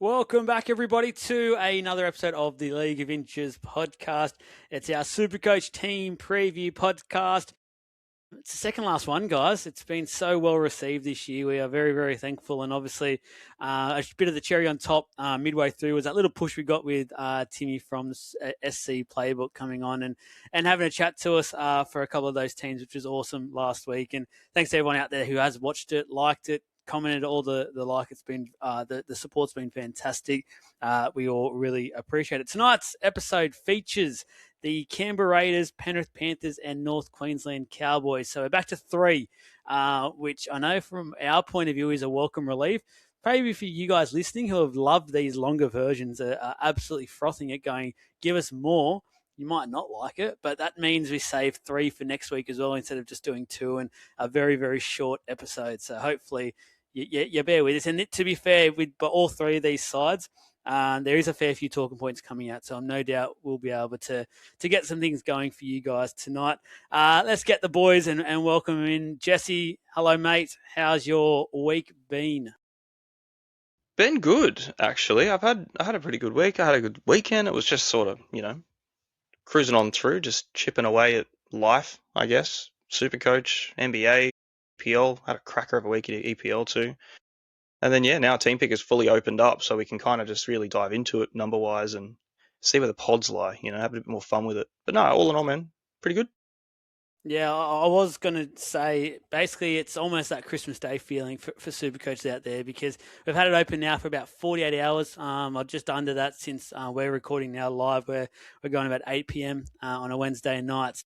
Welcome back, everybody, to another episode of the League of Inches podcast. It's our Supercoach Team Preview podcast. It's the second last one, guys. It's been so well received this year. We are very, very thankful. And obviously, a bit of the cherry on top midway through was that little push we got with Timmy from the SC Playbook coming on and having a chat to us for a couple of those teams, which was awesome last week. And thanks to everyone out there who has watched it, liked it, commented all the like. It's been the support's been fantastic. We all really appreciate it. Tonight's episode features the Canberra Raiders, Penrith Panthers, and North Queensland Cowboys. So we're back to three, which I know from our point of view is a welcome relief. Maybe for you guys listening who have loved these longer versions, are absolutely frothing it, going, give us more. You might not like it, but that means we save three for next week as well, instead of just doing two and a very, very short episode. So hopefully you bear with us. And to be fair, with all three of these sides, there is a fair few talking points coming out. So I'm no doubt we'll be able to get some things going for you guys tonight. Let's get the boys and welcome them in. Jesse, hello, mate. How's your week been? Been good, actually. I had a pretty good week. I had a good weekend. It was just sort of, cruising on through, just chipping away at life, I guess. Supercoach, NBA, EPL. Had a cracker of a week at EPL too. And then, now Team Pick is fully opened up, so we can kind of just really dive into it number-wise and see where the pods lie, have a bit more fun with it. But no, all in all, man, pretty good. Yeah, I was going to say, basically, it's almost that Christmas Day feeling for Supercoach out there, because we've had it open now for about 48 hours. Or just under that since we're recording now live, where we're going about 8 p.m. On a Wednesday night.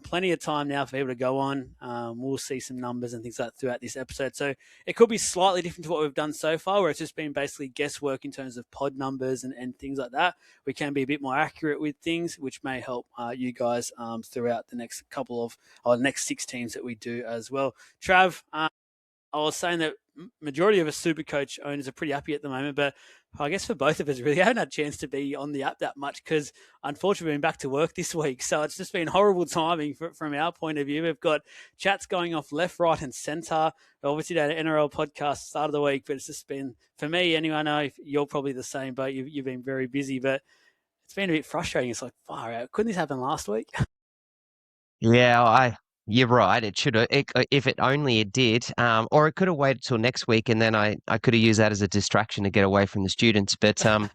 Plenty of time now for people to go on. We'll see some numbers and things like that throughout this episode. So it could be slightly different to what we've done so far, where it's just been basically guesswork in terms of pod numbers and things like that. We can be a bit more accurate with things, which may help you guys throughout the next next 6 teams that we do as well. Trav, I was saying that majority of us Supercoach owners are pretty happy at the moment, but I guess for both of us, really, I haven't had a chance to be on the app that much because, unfortunately, we've been back to work this week. So it's just been horrible timing from our point of view. We've got chats going off left, right, and centre. We obviously did an NRL podcast start of the week, but it's just been, for me, anyway, I know you're probably the same, but you've been very busy, but it's been a bit frustrating. It's like, far out. Couldn't this happen last week? Yeah, you're right. It should have, if it only it did, or it could have waited till next week, and then I could have used that as a distraction to get away from the students. But but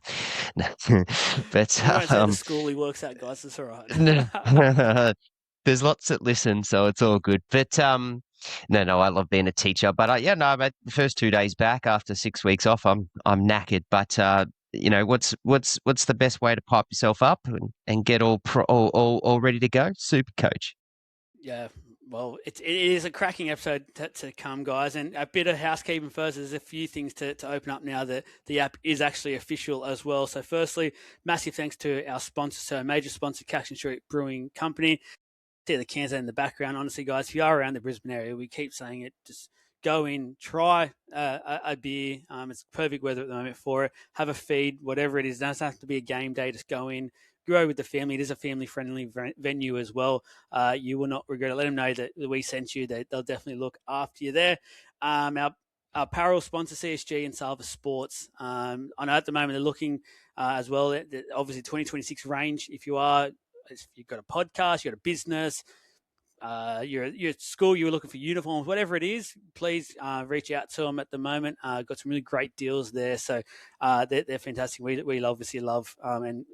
the school he works at, guys. It's all right. There's lots that listen, so it's all good. But no, I love being a teacher. But the first 2 days back after 6 weeks off, I'm knackered. But what's the best way to pipe yourself up and get all ready to go? Supercoach. Yeah, well, it is a cracking episode to come, guys. And a bit of housekeeping first. There's a few things to open up now that the app is actually official as well. So firstly, massive thanks to our sponsor, so major sponsor, Caxton Brewing Company. See the cans in the background. Honestly, guys, if you are around the Brisbane area, we keep saying it, just go in, try a beer. It's perfect weather at the moment for it. Have a feed, whatever it is. It doesn't have to be a game day. Just go in. Grow with the family. It is a family-friendly venue as well. You will not regret it. Let them know that we sent you. They'll definitely look after you there. Our apparel sponsor, CSG and Sava Sports. I know at the moment they're looking as well at obviously 2026 range. If you've got a podcast, you've got a business, you're at school, you're looking for uniforms, whatever it is, please reach out to them at the moment. Got some really great deals there. So they're fantastic. We obviously love and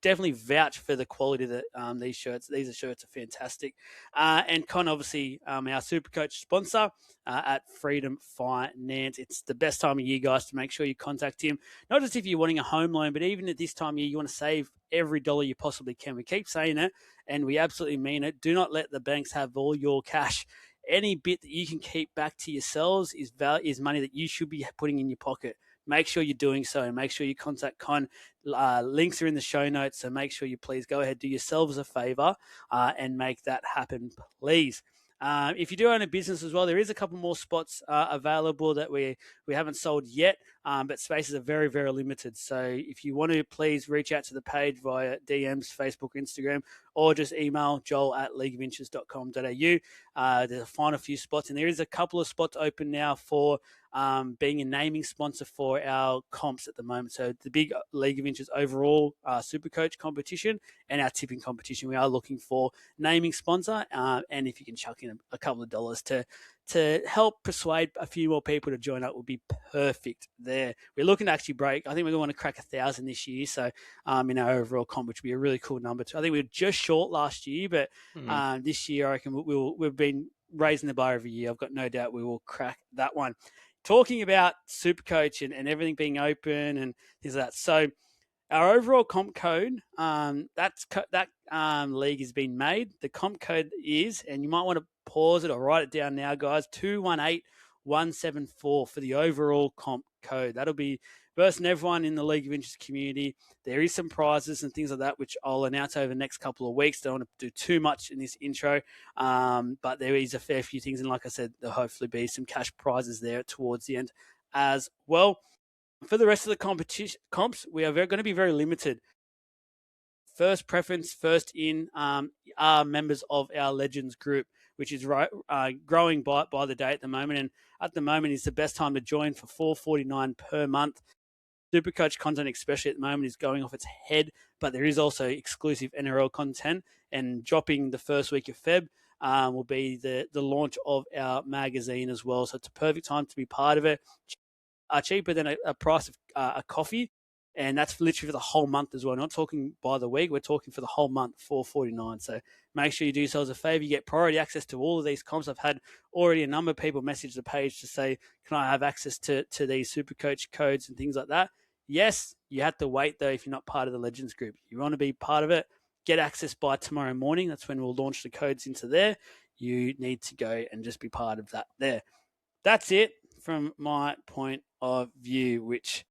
definitely vouch for the quality that these shirts. These shirts are fantastic. And Con, obviously, our Supercoach sponsor at Freedom Finance. It's the best time of year, guys, to make sure you contact him. Not just if you're wanting a home loan, but even at this time of year, you want to save every dollar you possibly can. We keep saying it, and we absolutely mean it. Do not let the banks have all your cash. Any bit that you can keep back to yourselves is money that you should be putting in your pocket. Make sure you're doing so, and make sure you contact Con. Links are in the show notes, so make sure you please go ahead, do yourselves a favor, and make that happen, please. If you do own a business as well, there is a couple more spots available that we haven't sold yet. but spaces are very, very limited. So if you want to, please reach out to the page via DMs, Facebook, Instagram, or just email joel@leagueofinches.com.au. There's a final few spots, and there is a couple of spots open now for being a naming sponsor for our comps at the moment. So the big League of Inches overall Supercoach competition and our tipping competition, we are looking for naming sponsor, and if you can chuck in a couple of dollars to help persuade a few more people to join up, would be perfect there. We're looking to actually break. I think we're going to crack 1,000 this year. So in our overall comp, which would be a really cool number. I think we were just short last year, but this year I reckon we've been raising the bar every year. I've got no doubt we will crack that one. Talking about Supercoach and everything being open and things like that. So our overall comp code, that league has been made. The comp code is, and you might want to pause it or write it down now, guys, 218174 for the overall comp code. That'll be versing everyone in the League of Inches community. There is some prizes and things like that, which I'll announce over the next couple of weeks. Don't want to do too much in this intro, but there is a fair few things. And like I said, there'll hopefully be some cash prizes there towards the end as well. For the rest of the comps, we are going to be very limited. First preference, first in, are members of our Legends group, which is growing by the day at the moment. And at the moment is the best time to join for $4.49 per month. Supercoach content, especially at the moment, is going off its head, but there is also exclusive NRL content. And dropping the first week of Feb will be the launch of our magazine as well. So it's a perfect time to be part of it. Cheaper than a price of a coffee, and that's literally for the whole month as well. Not talking by the week, we're talking for the whole month, $4.49. So make sure you do yourselves a favor. You get priority access to all of these comps. I've had already a number of people message the page to say, can I have access to these Supercoach codes and things like that? Yes, you have to wait though if you're not part of the Legends group. You want to be part of it, get access by tomorrow morning. That's when we'll launch the codes into there. You need to go and just be part of that there. That's it from my point of view, which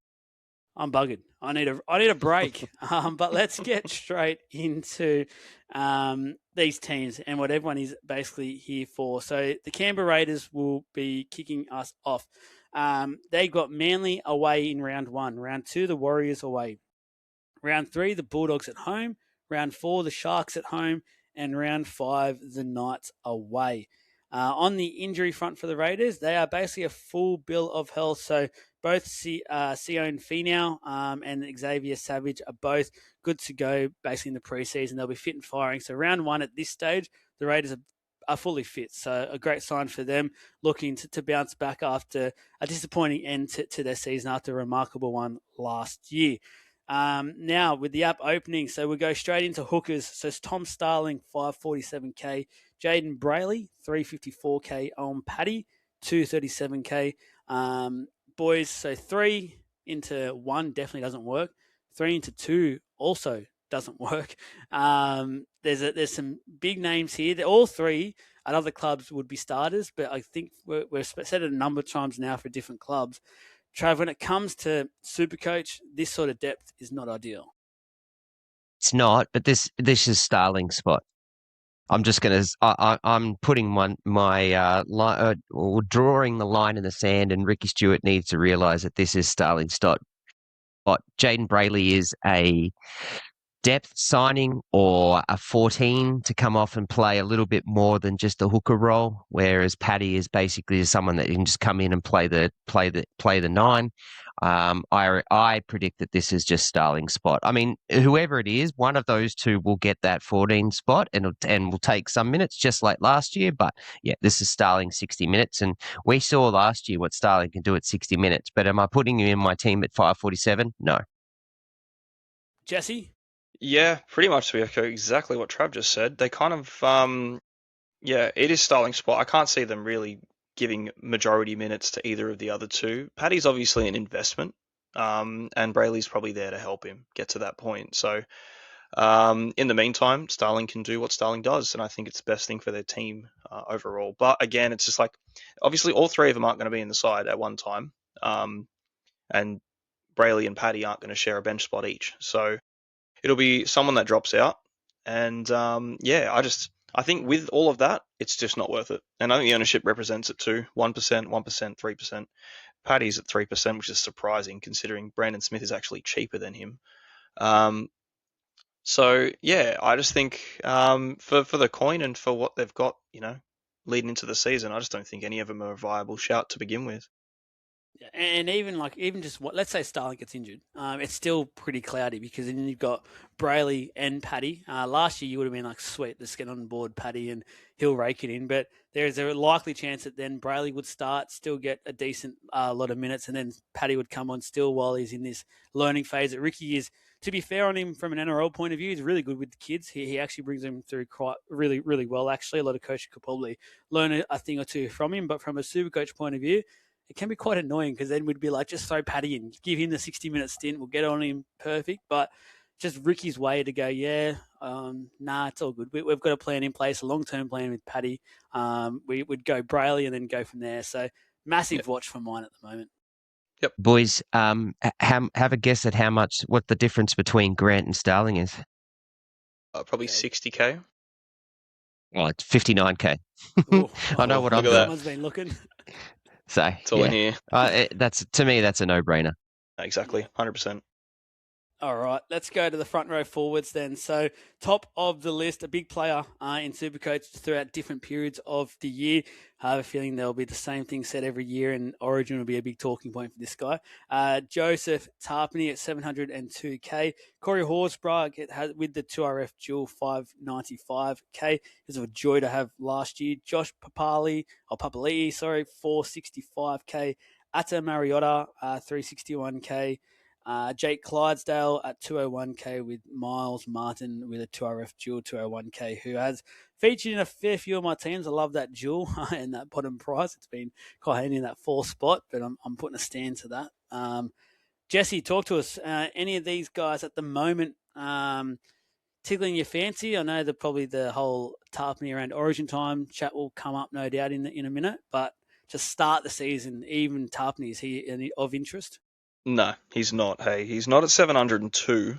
I'm buggered. I need a break. But let's get straight into these teams and what everyone is basically here for. So the Canberra Raiders will be kicking us off. They got Manly away in round 1. Round 2, the Warriors away. Round 3, the Bulldogs at home. Round 4, the Sharks at home. And round 5, the Knights away. On the injury front for the Raiders, they are basically a full bill of health. So both Sione Finau and Xavier Savage are both good to go basically in the preseason. They'll be fit and firing. So round 1 at this stage, the Raiders are fully fit. So a great sign for them, looking to bounce back after a disappointing end to their season after a remarkable one last year. Now with the app opening, so we'll go straight into hookers. So it's Tom Starling, 547k. Jaden Brayley, 354k. Owen Paddy, 237k. Boys, so 3 into 1 definitely doesn't work. 3 into 2 also doesn't work. There's some big names here. All 3 at other clubs would be starters, but I think we're said it a number of times now for different clubs. Trav, when it comes to Supercoach, this sort of depth is not ideal. It's not, but this is Starling's spot. I'm just going to. I'm putting drawing the line in the sand, and Ricky Stewart needs to realise that this is Starling's spot. But Jaden Brayley is a depth signing or a 14 to come off and play a little bit more than just a hooker role, whereas Paddy is basically someone that can just come in and play the 9. I predict that this is just Starling's spot. I mean, whoever it is, one of those two will get that 14 spot and will take some minutes, just like last year. But yeah, this is Starling 60 minutes, and we saw last year what Starling can do at 60 minutes. But am I putting you in my team at 547? No. Jesse? Yeah, pretty much we echo exactly what Trav just said. They kind of, it is Starling's spot. I can't see them really giving majority minutes to either of the other two. Paddy's obviously an investment, and Brayley's probably there to help him get to that point. So, in the meantime, Starling can do what Starling does, and I think it's the best thing for their team overall. But again, it's just like, obviously all 3 of them aren't going to be in the side at one time, and Brayley and Paddy aren't going to share a bench spot each. So it'll be someone that drops out, and I think with all of that, it's just not worth it. And I think the ownership represents it too. 1%, 1%, 3%. Paddy's at 3%, which is surprising considering Brandon Smith is actually cheaper than him. So yeah, I just think for the coin and for what they've got, leading into the season, I just don't think any of them are a viable shout to begin with. And even just let's say Starling gets injured, it's still pretty cloudy because then you've got Brayley and Paddy. Last year you would have been like, sweet, let's get on board Paddy and he'll rake it in. But there's a likely chance that then Brayley would start, still get a decent lot of minutes, and then Paddy would come on still while he's in this learning phase that Ricky is. To be fair on him from an NRL point of view, he's really good with the kids. He actually brings them through quite really, really well, actually. A lot of coaches could probably learn a thing or two from him. But from a Supercoach point of view, it can be quite annoying because then we'd be like, just throw Paddy in, give him the 60-minute stint, we'll get on him perfect. But just Ricky's way to go, it's all good. We've got a plan in place, a long-term plan with Paddy. We would go Brayley and then go from there. So massive watch for mine at the moment. Yep. Boys, have a guess at what the difference between Grant and Starling is. Probably 60K. Oh, it's 59K. I know what I'm doing. Someone's been looking. So it's all in here. To me, that's a no-brainer. Exactly, 100%. All right, let's go to the front row forwards then. So top of the list, a big player in Supercoach throughout different periods of the year. I have a feeling there'll be the same thing said every year, and Origin will be a big talking point for this guy. Joseph Tarpany at 702K. Corey Horsburgh with the 2RF dual 595K. It was a joy to have last year. Josh Papali'i, 465K. Atta Mariota, 361K. Jake Clydesdale at 201K with Miles Martin with a 2RF dual 201K, who has featured in a fair few of my teams. I love that dual and that bottom price. It's been quite handy in that fourth spot, but I'm putting a stand to that. Jesse, talk to us. Any of these guys at the moment tickling your fancy? I know that probably the whole Tarpany around Origin time chat will come up, no doubt, in a minute, but to start the season, even Tarpany, is he of interest? No, he's not. Hey, he's not at 702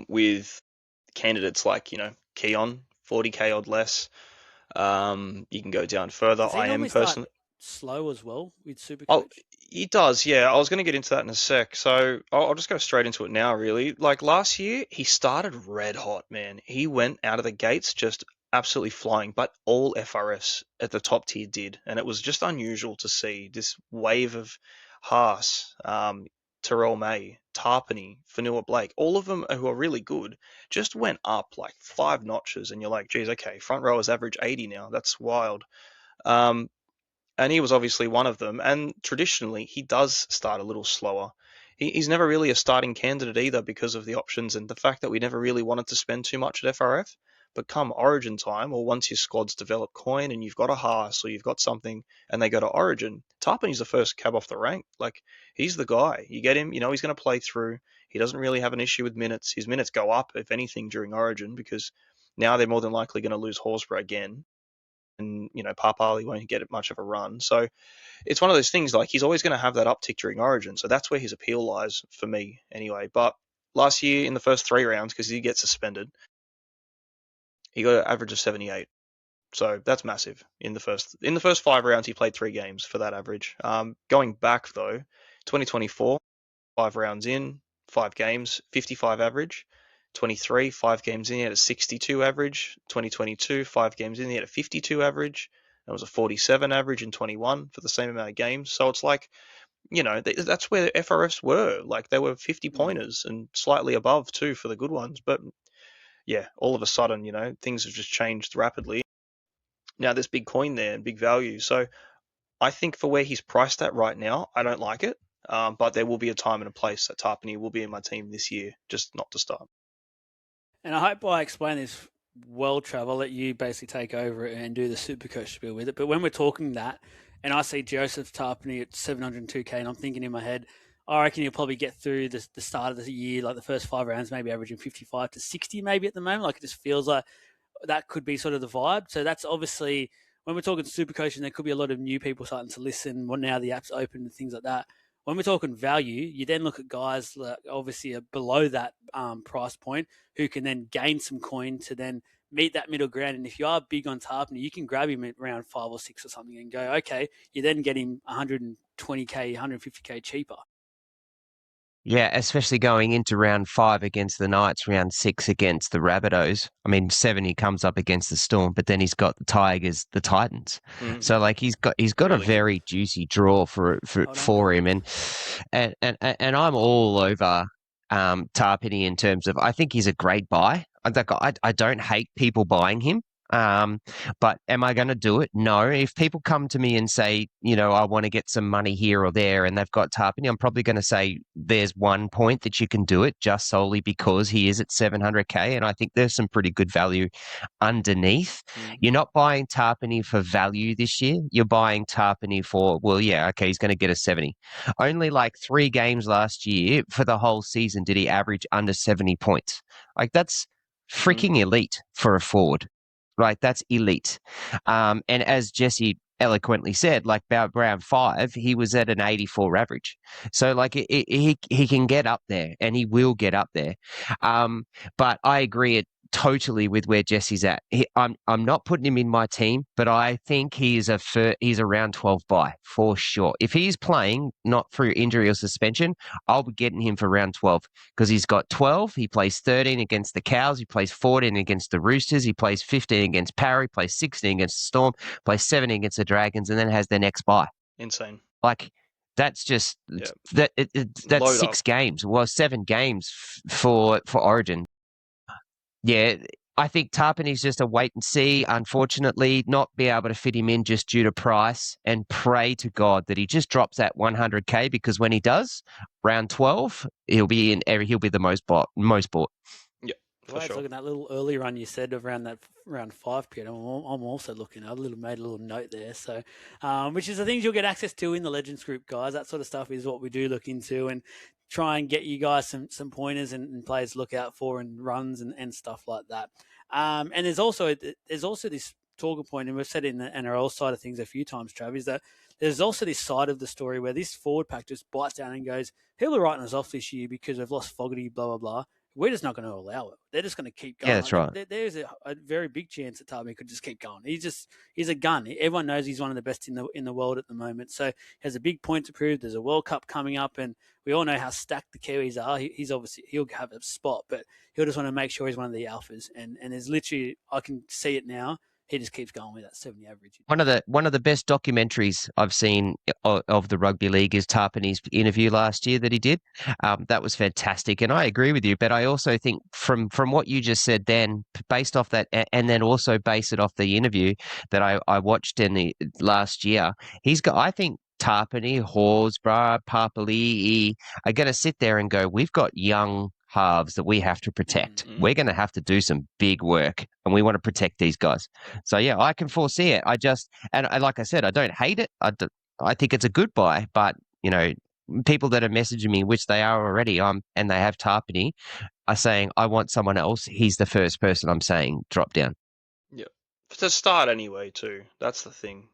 with candidates like, Keon, 40K odd less. You can go down further. Does he I am normally start personally slow as well with Supercoach? Oh, he does, yeah. I was going to get into that in a sec. So I'll just go straight into it now, really. Like last year, he started red hot, man. He went out of the gates just absolutely flying, but all FRS at the top tier did. And it was just unusual to see this wave of Haas, Terrell May, Tarpany, Fanua Blake, all of them who are really good, just went up like 5 notches. And you're like, geez, okay, front rowers average 80 now. That's wild. And he was obviously one of them. And traditionally, he does start a little slower. He's never really a starting candidate either because of the options and the fact that we never really wanted to spend too much at FRF. But come Origin time, or once your squads develop coin and you've got a Haas or you've got something and they go to Origin, Tarpany's the first cab off the rank. Like, he's the guy. You get him, he's going to play through. He doesn't really have an issue with minutes. His minutes go up, if anything, during Origin because now they're more than likely going to lose Horsburgh again. And, Papali'i won't get much of a run. So it's one of those things, like, he's always going to have that uptick during Origin. So that's where his appeal lies for me anyway. But last year in the first 3 rounds, because he gets suspended, he got an average of 78. So that's massive. In the first 5 rounds, he played 3 games for that average. Going back, though, 2024, 5 rounds in, 5 games, 55 average. 23, 5 games in, he had a 62 average. 2022, 5 games in, he had a 52 average. That was a 47 average in 21 for the same amount of games. So it's like, that's where FRFs were. Like, they were 50 pointers and slightly above too for the good ones. But yeah, all of a sudden, things have just changed rapidly. Now there's big coin there and big value. So I think for where he's priced at right now, I don't like it. But there will be a time and a place that Tarpany will be in my team this year, just not to start. And I hope I explain this well, Trav. I'll let you basically take over and do the Supercoach spiel with it. But when we're talking that, and I see Joseph Tarpany at 702K, and I'm thinking in my head, I reckon he'll probably get through the start of the year, like the first 5 rounds, maybe averaging 55 to 60 maybe at the moment. Like, it just feels like that could be sort of the vibe. So that's obviously, when we're talking Supercoach, and there could be a lot of new people starting to listen, well, now the app's open and things like that. When we're talking value, you then look at guys that obviously are below that price point who can then gain some coin to then meet that middle ground. And if you are big on Tarpany, you can grab him at round 5 or 6 or something and go, okay, you then get him 120 20K, 150K cheaper. Yeah, especially going into round 5 against the Knights, round 6 against the Rabbitohs. I mean, 7 he comes up against the Storm, but then he's got the Tigers, the Titans. So like he's got Really a very juicy draw for him, and I'm all over Tarpany in terms of I think he's a great buy. I don't hate people buying him. But am I going to do it? No. If people come to me and say, I want to get some money here or there and they've got Tarpany, I'm probably going to say there's one point that you can do it just solely because he is at 700K. And I think there's some pretty good value underneath. You're not buying Tarpany for value this year. You're buying Tarpany for, he's going to get a 70. Only like 3 games last year for the whole season did he average under 70 points. Like that's freaking elite for a forward. Right, that's elite. And as Jesse eloquently said, like about round 5, he was at an 84 average. So like he can get up there, and he will get up there. But I agree totally with where Jesse's at. I'm not putting him in my team, but I think he's a round 12 buy for sure. If he's playing not through injury or suspension, I'll be getting him for round 12 because he's got 12. He plays 13 against the Cows. He plays 14 against the Roosters. He plays 15 against Parry. Plays 16 against the Storm. Plays 17 against the Dragons, and then has their next buy. Insane. Like that's just that's Load 6 up. games. Well, 7 games for Origin. Yeah, I think Tarpany's just a wait and see. Unfortunately, not be able to fit him in just due to price, and pray to God that he just drops that 100K, because when he does, round 12, he'll be the most bought. Yeah, for Right, sure. looking at that little early run you said of around that round 5 period. I'm also looking. I made a little note there. So, which is the things you'll get access to in the Legends group, guys. That sort of stuff is what we do look into and try and get you guys some pointers and players to look out for and runs and stuff like that. And there's also this talking point, and we've said it in the NRL side of things a few times, Trav, is that there's also this side of the story where this forward pack just bites down and goes, people are writing us off this year because they've lost Fogarty, blah, blah, blah. We're just not going to allow it. They're just going to keep going. Yeah, that's right. There's a very big chance that Tarpany could just keep going. He's a gun. Everyone knows he's one of the best in the world at the moment. So he has a big point to prove. There's a World Cup coming up, and we all know how stacked the Kiwis are. He'll have a spot, but he'll just want to make sure he's one of the alphas. And there's literally, I can see it now. He just keeps going with that 70 average. One of the best documentaries I've seen of the rugby league is Tarpany's interview last year that he did. That was fantastic, and I agree with you. But I also think from what you just said, then based off that, and then also base it off the interview that I watched in the last year, he's got. I think Tarpany, Horsburgh, Papali'i are going to sit there and go, we've got young halves that we have to protect. We're going to have to do some big work, and we want to protect these guys. So yeah, I can foresee it. And like I said, I don't hate it. I think it's a good buy, but people that are messaging me, which they are already, and they have Tarpany, are saying I want someone else. He's the first person I'm saying drop down. Yeah, to start anyway too. That's the thing.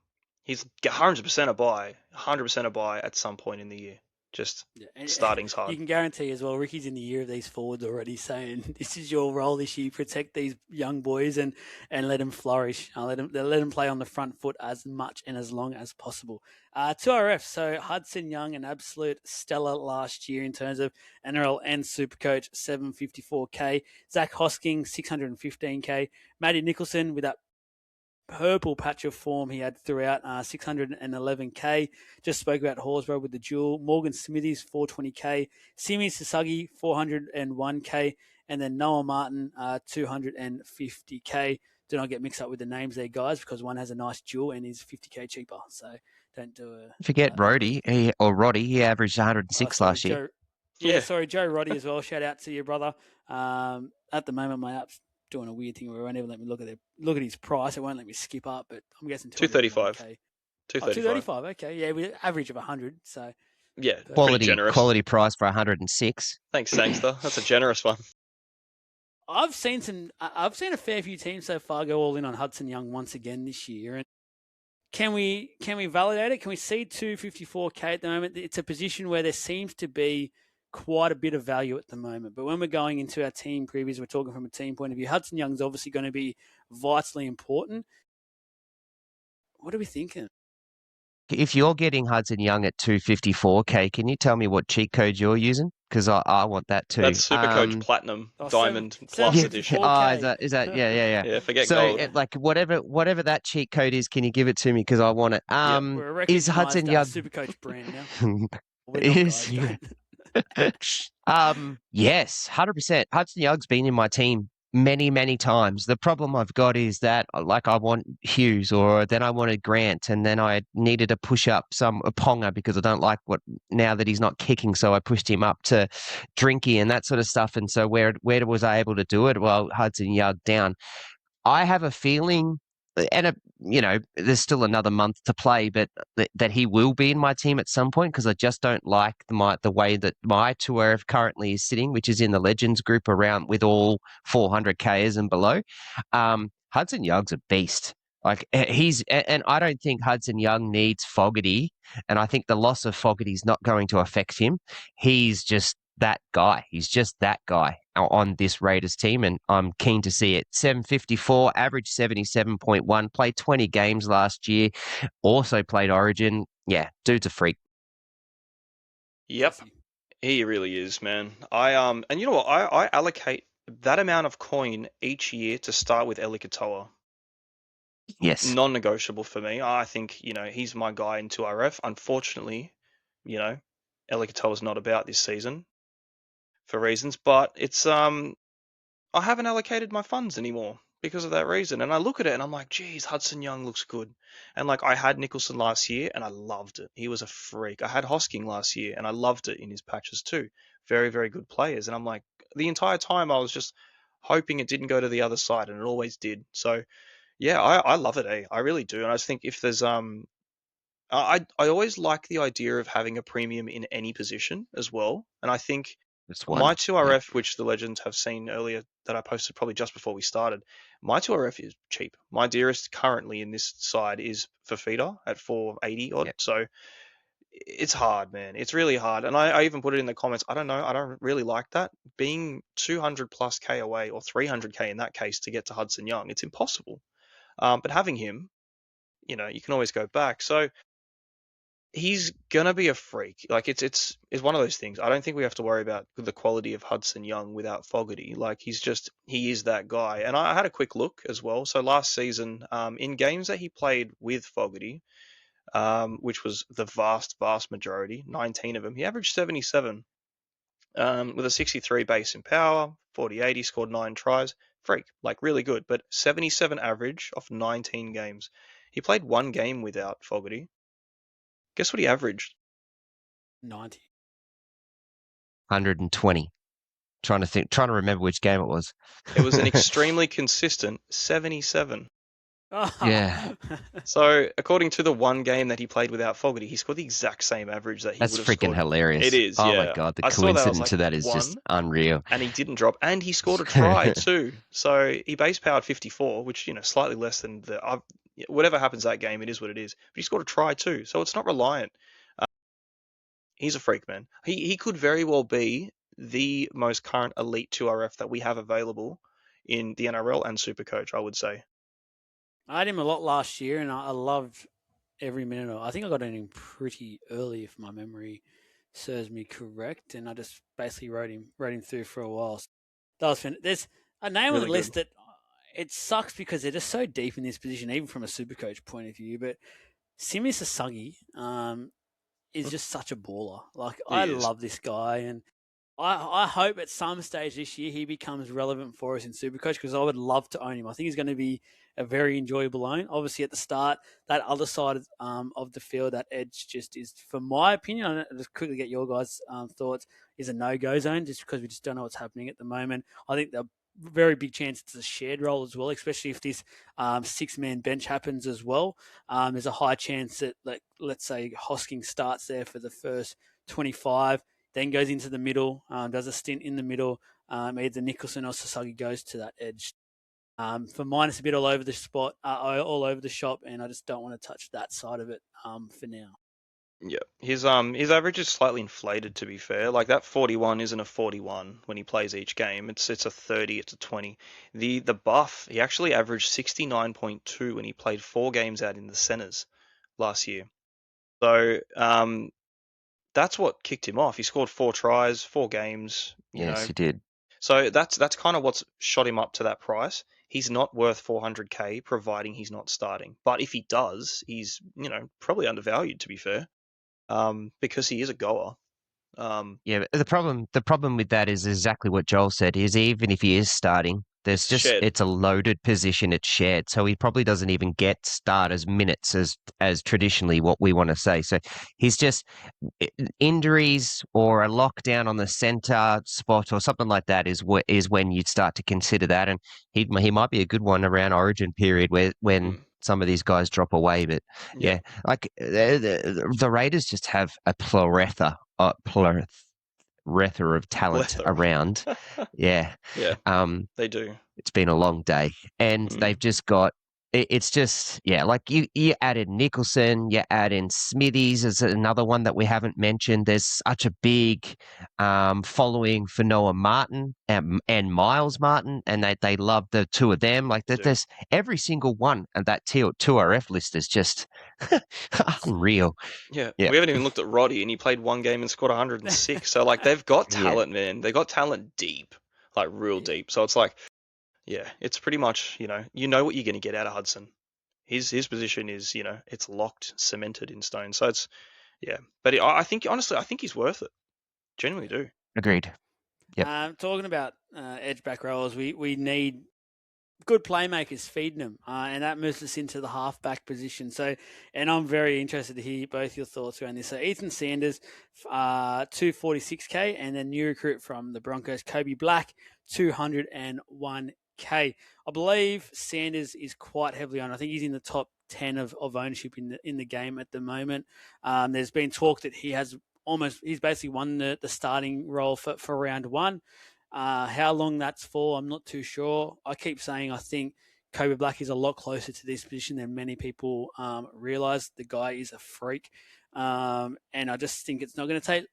He's 100% a buy, 100% a buy at some point in the year. Just starting's hard. You can guarantee as well, Ricky's in the year of these forwards already, saying this is your role this year: protect these young boys and let them flourish. Let them play on the front foot as much and as long as possible. 2RF, so Hudson Young, an absolute stellar last year in terms of NRL and Supercoach, 754K. Zach Hosking, 615K. Matty Nicholson with that purple patch of form he had throughout, 611K. Just spoke about Horsburgh with the duel. Morgan Smithies, 420K. Simi Sasagi, 401K. And then Noah Martin, 250K. Do not get mixed up with the names there, guys, because one has a nice duel and is 50K cheaper. So don't do it. Forget Roddy. He averaged 106 last year. Sorry, Joe Roddy as well. Shout out to you, brother. At the moment, my app's doing a weird thing where it won't even let me look at his price. It won't let me skip up, but I'm guessing 235. 235. Okay, yeah, with an average of 100. So yeah, quality price for 106. Thanks, Sangster. That's a generous one. I've seen a fair few teams so far go all in on Hudson Young once again this year. And can we validate it? Can we see 254K at the moment? It's a position where there seems to be quite a bit of value at the moment. But when we're going into our team previews, we're talking from a team point of view. Hudson Young's obviously going to be vitally important. What are we thinking? if you're getting Hudson Young at 254K, can you tell me what cheat code you're using? Because I want that too. That's Supercoach Platinum Oh, Diamond Plus Yeah. Edition. Oh, 754K. is that? Yeah. Yeah, forget So, gold. like, whatever that cheat code is, can you give it to me? Because I want it. We're a Is recognised Hudson Young Supercoach brand now. We're not, is guys. yes, 100%. Hudson Young's been in my team many times. The problem I've got is that like I want Hughes or then I wanted Grant and then I needed to push up a Ponga because I don't like what now that he's not kicking, so I pushed him up to Drinky and that sort of stuff. And so where was I able to do it? Well, Hudson Young down. I have a feeling, and there's still another month to play, but that he will be in my team at some point because I just don't like the way that my tour currently is sitting, which is in the Legends group around with all 400Ks and below. Hudson Young's a beast. Like and I don't think Hudson Young needs Fogarty, and I think the loss of Fogarty is not going to affect him. He's just that guy. He's just that guy on this Raiders team, and I'm keen to see it. 754, average 77.1, played 20 games last year, also played Origin. Yeah, dude's a freak. Yep, he really is, man. And you know what? I allocate that amount of coin each year to start with Eli Katoa. Yes. Non-negotiable for me. I think, he's my guy in 2RF. Unfortunately, Eli Katoa's not about this season for reasons, but it's I haven't allocated my funds anymore because of that reason. And I look at it and I'm like, geez, Hudson Young looks good. And like I had Nicholson last year and I loved it. He was a freak. I had Hosking last year and I loved it in his patches too. Very, very good players. And I'm like, the entire time I was just hoping it didn't go to the other side, and it always did. So yeah, I love it, eh? I really do. And I just think if there's I always like the idea of having a premium in any position as well. And I think my 2RF, which the Legends have seen earlier that I posted probably just before we started, my 2RF is cheap. My dearest currently in this side is Fafita at 480 odd. Yep. So it's hard, man. It's really hard. And I even put it in the comments. I don't know. I don't really like that. Being 200 plus K away, or 300K in that case, to get to Hudson Young, it's impossible. But having him, you can always go back. So he's gonna be a freak. Like it's one of those things. I don't think we have to worry about the quality of Hudson Young without Fogarty. Like he is that guy. And I had a quick look as well. So last season, in games that he played with Fogarty, which was the vast majority, 19 of them, he averaged 77, with a 63 base in power, 48. He scored 9 tries. Freak, like really good. But 77 average off 19 games. He played one game without Fogarty. Guess what he averaged? 90. 120. Trying to remember which game it was. It was an extremely consistent 77. Oh. Yeah. So, according to the one game that he played without Fogarty, he scored the exact same average that he would have scored. That's freaking hilarious. It is, oh yeah. my God, the coincidence to that is just unreal. And he didn't drop, and he scored a try too. So, he base powered 54, which, slightly less than whatever happens that game, it is what it is. But he scored a try too, so it's not reliant. He's a freak, man. He could very well be the most current elite 2RF that we have available in the NRL and Supercoach, I would say. I had him a lot last year, and I loved every minute of it. I think I got him pretty early, if my memory serves me correct, and I just basically wrote him through for a while. So that was fun. There's a name really on the list that it sucks because they're just so deep in this position, even from a Supercoach point of view. But Simi Sasagi is just such a baller. Like I love this guy, and I hope at some stage this year he becomes relevant for us in Supercoach because I would love to own him. I think he's going to be a very enjoyable own. Obviously, at the start, that other side of the field, that edge just is, for my opinion, I'll just quickly get your guys' thoughts, is a no-go zone just because we just don't know what's happening at the moment. I think the very big chance it's a shared role as well, especially if this 6-man bench happens as well. There's a high chance that, like, let's say Hosking starts there for the first 25, then goes into the middle, does a stint in the middle. Either Nicholson or Sasagi goes to that edge. For mine, it's a bit all over the spot, all over the shop, and I just don't want to touch that side of it for now. Yeah, his average is slightly inflated, to be fair. Like that 41 isn't a 41 when he plays each game. It's a 30, it's a 20. The buff, he actually averaged 69.2 when he played 4 games out in the centers last year. So that's what kicked him off. He scored 4 tries, 4 games. Yes, he did. So that's kind of what's shot him up to that price. He's not worth 400k, providing he's not starting. But if he does, he's probably undervalued, to be fair, because he is a goer. Yeah, but the problem with that is exactly what Joel said. Is even if he is starting, it's a loaded position. It's shared, so he probably doesn't even get starters minutes as traditionally what we want to say. So he's just injuries or a lockdown on the center spot or something like that is when you'd start to consider that, and he might be a good one around Origin period when some of these guys drop away. But yeah, like the Raiders just have a plethora of talent around. Yeah. Yeah. They do. It's been a long day, and they've just got. It's just like you added Nicholson, you add in Smithies as another one that we haven't mentioned. There's such a big following for Noah Martin and Miles Martin, and they love the two of them. Like there's every single one of that 2RF list is just unreal. Yeah, we haven't even looked at Roddy, and he played 1 game and scored 106. So like they've got talent, man. They got talent deep, like real deep. So it's like. Yeah, it's pretty much, what you're going to get out of Hudson. His position is, it's locked, cemented in stone. So it's, But I think, honestly, I think he's worth it. Genuinely do. Agreed. Yep. Talking about edge back rowers, we need good playmakers feeding them, and that moves us into the halfback position. So, and I'm very interested to hear both your thoughts around this. So, Ethan Sanders, 246k, and then new recruit from the Broncos, Kobe Black, 201k. I believe Sanders is quite heavily on. I think he's in the top 10 of ownership in the game at the moment. There's been talk that he's basically won the starting role for round 1. How long that's for, I'm not too sure. I keep saying I think Kobe Black is a lot closer to this position than many people realise. The guy is a freak. And I just think it's not going to take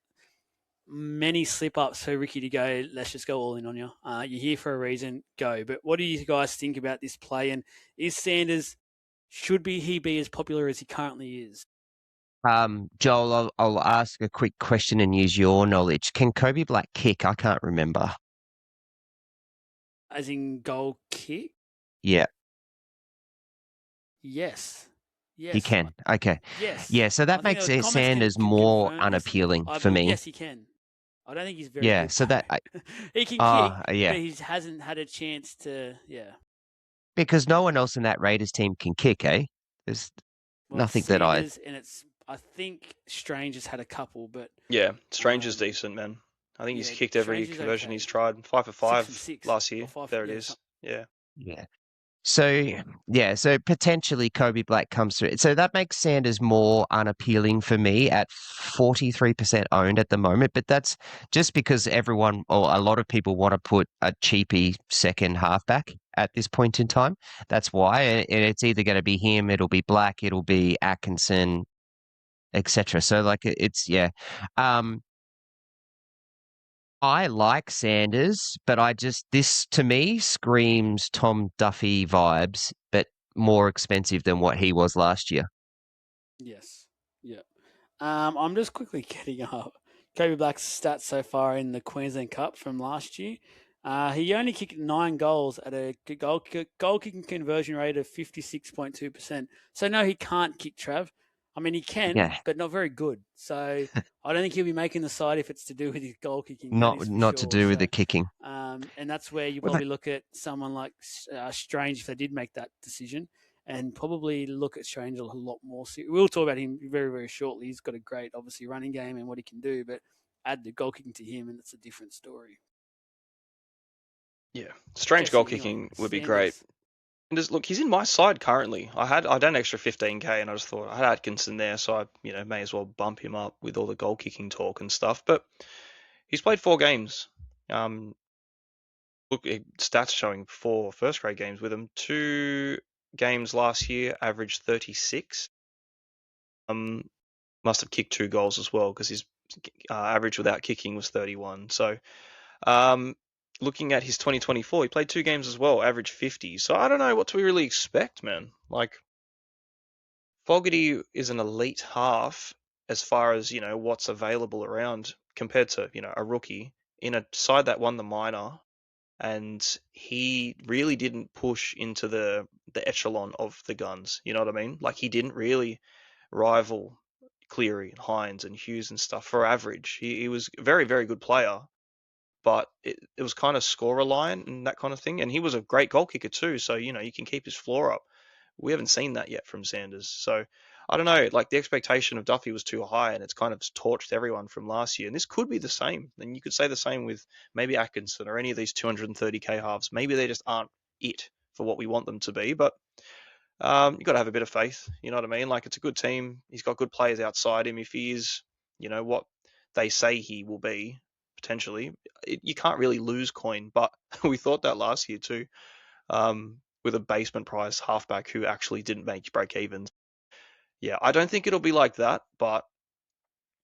many slip-ups for Ricky to go, let's just go all in on you. You're here for a reason, go. But what do you guys think about this play? And is Sanders, he be as popular as he currently is? Joel, I'll ask a quick question and use your knowledge. Can Kobe Black kick? I can't remember. As in goal kick? Yeah. Yes. He can. Okay. Yes. Yeah, so that makes Sanders more unappealing for me. Yes, he can. I don't think he's very good. So that he can kick, but he hasn't had a chance to. Because no one else in that Raiders team can kick, eh? There's nothing Sanders, and I think Strange has had a couple, but Strange is decent, man. I think he's kicked every conversion he's tried. 5 for 5 last year. There it is. Yeah. So potentially Kobe Black comes through. So that makes Sanders more unappealing for me at 43% owned at the moment. But that's just because everyone or a lot of people want to put a cheapy second halfback at this point in time. That's why. And it's either going to be him, it'll be Black, it'll be Atkinson, etc. So like it's I like Sanders, but this to me screams Tom Duffy vibes, but more expensive than what he was last year. Yes. Yeah. I'm just quickly getting up Kobe Black's stats so far in the Queensland Cup from last year. He only kicked 9 goals at a goal kicking conversion rate of 56.2%. So no, he can't kick, Trav. I mean, he can, but not very good. So I don't think he'll be making the side if it's to do with his goal kicking. Not to do with the kicking. And that's where you probably look at someone like Strange if they did make that decision, and probably look at Strange a lot more. We'll talk about him very, very shortly. He's got a great, obviously, running game and what he can do, but add the goal kicking to him, and it's a different story. Yeah, Strange goal kicking would be great. And look, he's in my side currently. I done an extra 15k, and I just thought I had Atkinson there, so I may as well bump him up with all the goal kicking talk and stuff. But he's played 4 games. Look, stats showing 4 first grade games with him. 2 games last year, averaged 36. Must have kicked 2 goals as well because his average without kicking was 31. So. Looking at his 2024, he played 2 games as well, average 50. So I don't know what to really expect, man. Like Fogarty is an elite half as far as, what's available around compared to, a rookie in a side that won the minor, and he really didn't push into the echelon of the guns. You know what I mean? Like, he didn't really rival Cleary and Hines and Hughes and stuff for average. He was a very, very good player, but it was kind of score reliant and that kind of thing. And he was a great goal kicker too, so you can keep his floor up. We haven't seen that yet from Sanders. So I don't know, like the expectation of Duffy was too high, and it's kind of torched everyone from last year. And this could be the same. And you could say the same with maybe Atkinson or any of these 230k halves. Maybe they just aren't it for what we want them to be. But you got to have a bit of faith. You know what I mean? Like, it's a good team. He's got good players outside him. If he is, what they say he will be potentially, you can't really lose coin. But we thought that last year too, with a basement price halfback who actually didn't break even. Yeah, I don't think it'll be like that. But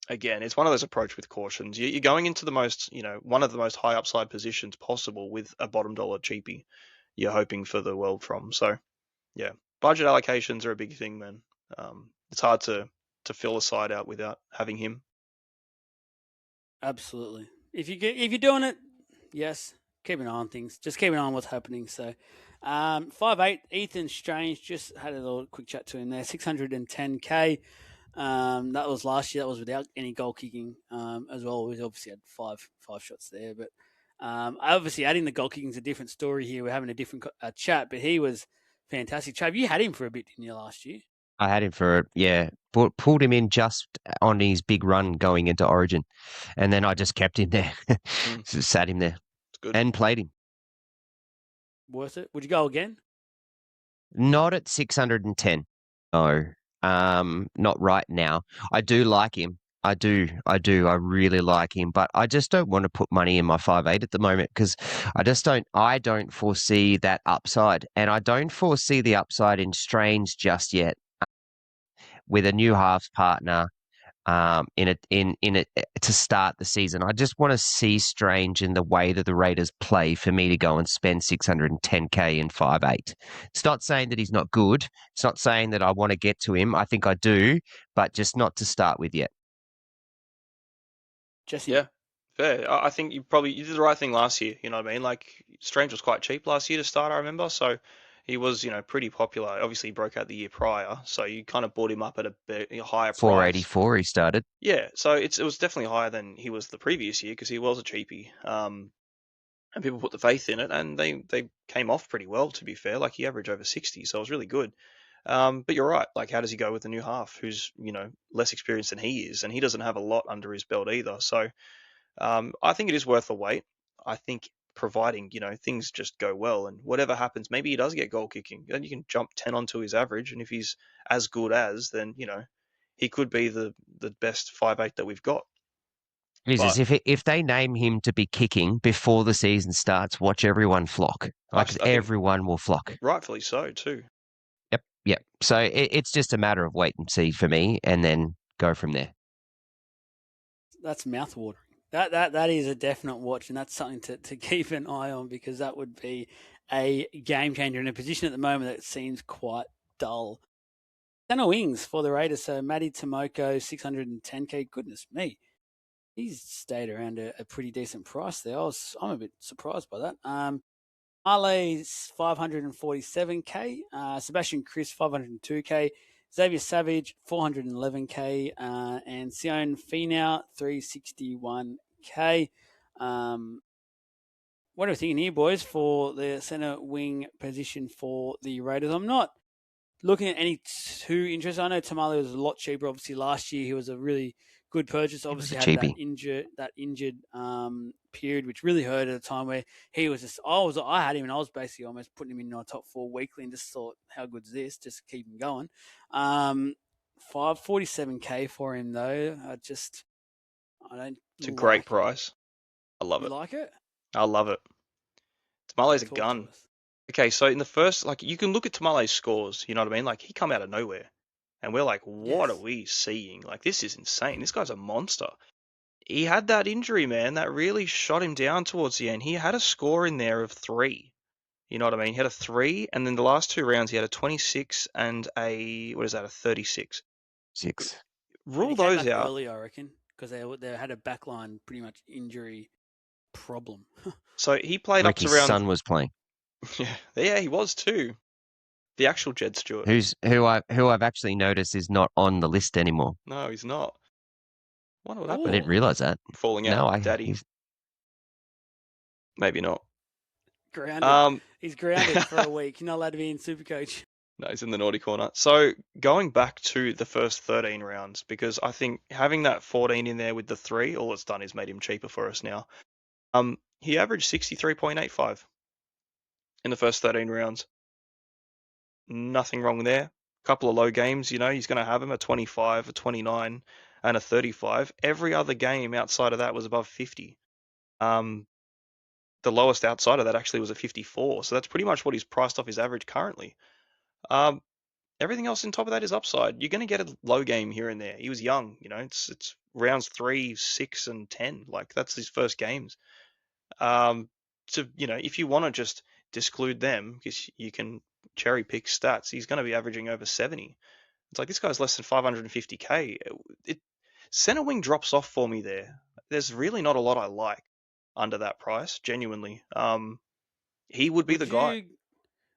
again, it's one of those approach with cautions. You're going into the most, one of the most high upside positions possible with a bottom dollar cheapie you're hoping for the world from. So yeah, budget allocations are a big thing, man. It's hard to fill a side out without having him. Absolutely. If you're doing it, yes, keep an eye on things. Just keep an eye on what's happening. So, 5'8", Ethan Strange, just had a little quick chat to him there. 610k. That was last year. That was without any goal kicking as well. We obviously had five shots there, but obviously adding the goal kicking is a different story here. We're having a different chat, but he was fantastic. Trav, you had him for a bit, didn't you, last year? I had him for, pulled him in just on his big run going into Origin. And then I just kept him there, just sat him there and played him. Worth it? Would you go again? Not at 610. No, not right now. I do like him. I do. I really like him, but I just don't want to put money in my 5'8" at the moment because I don't foresee that upside, and I don't foresee the upside in Strange just yet. With a new halves partner, in it to start the season, I just want to see Strange in the way that the Raiders play for me to go and spend 610k in 5'8". It's not saying that he's not good. It's not saying that I want to get to him. I think I do, but just not to start with yet. Jesse. Yeah, fair. I think you did the right thing last year. You know what I mean? Like, Strange was quite cheap last year to start, I remember. So he was, pretty popular. Obviously, he broke out the year prior, so you kind of bought him up at a higher price. 484 he started. Yeah, so it was definitely higher than he was the previous year because he was a cheapie. And people put the faith in it, and they came off pretty well, to be fair. Like, he averaged over 60, so it was really good. But you're right. Like, how does he go with the new half who's, less experienced than he is, and he doesn't have a lot under his belt either. So I think it is worth a wait. I think providing, things just go well, and whatever happens, maybe he does get goal kicking, and you can jump 10 onto his average, and if he's as good as, then, he could be the best 5'8" that we've got. Jesus, if they name him to be kicking before the season starts, watch everyone flock. Everyone will flock. Rightfully so, too. Yep. So it's just a matter of wait and see for me, and then go from there. That's mouthwatering. That is a definite watch, and that's something to keep an eye on because that would be a game changer in a position at the moment that seems quite dull. Center wings for the Raiders. So Matty Tomoko, 610k. Goodness me. He's stayed around a pretty decent price there. I'm a bit surprised by that. Marley's 547k. Sebastian Chris, 502k. Xavier Savage, 411k. And Sion Finau, 361k. What are we thinking here, boys, for the centre wing position for the Raiders? I'm not looking at any too interesting. I know Tamale was a lot cheaper. Obviously, last year he was a really good purchase. Obviously, had that injured period, which really hurt at a time where he was just. I had him, and I was basically almost putting him in my top 4 weekly, and just thought, how good's this? Just keep him going. 547k for him though. I don't. It's a great price. I love it. You like it? I love it. Tamale's a gun. Okay, so in the first, you can look at Tamale's scores, you know what I mean? Like, he come out of nowhere. And we're like, what are we seeing? Like, this is insane. This guy's a monster. He had that injury, man, that really shot him down towards the end. He had a score in there of 3. You know what I mean? He had a 3, and then the last 2 rounds he had a 26 and a 36. 6. Rule He came those back out. early, I reckon, because they had a backline pretty much injury problem. So he played up to Ricky's round. son was playing. Yeah, he was too. The actual Jed Stewart. Who I've actually noticed is not on the list anymore. No, he's not. What I happened? didn't realize that. Falling No, out, Daddy. Maybe not. Grounded. He's grounded for a week. You're not allowed to be in Supercoach. No, he's in the naughty corner. So going back to the first 13 rounds, because I think having that 14 in there with the 3, all it's done is made him cheaper for us now. He averaged 63.85 in the first 13 rounds. Nothing wrong there. Couple of low games, he's going to have him, a 25, a 29, and a 35. Every other game outside of that was above 50. The lowest outside of that actually was a 54. So that's pretty much what he's priced off his average currently. Everything else on top of that is upside. You're going to get a low game here and there. He was young, it's rounds 3, 6, and 10. Like, that's his first games. So, if you want to just disclude them, because you can cherry pick stats, he's going to be averaging over 70. It's like, this guy's less than 550k. Center wing drops off for me there. There's really not a lot I like under that price, genuinely. He would be the guy.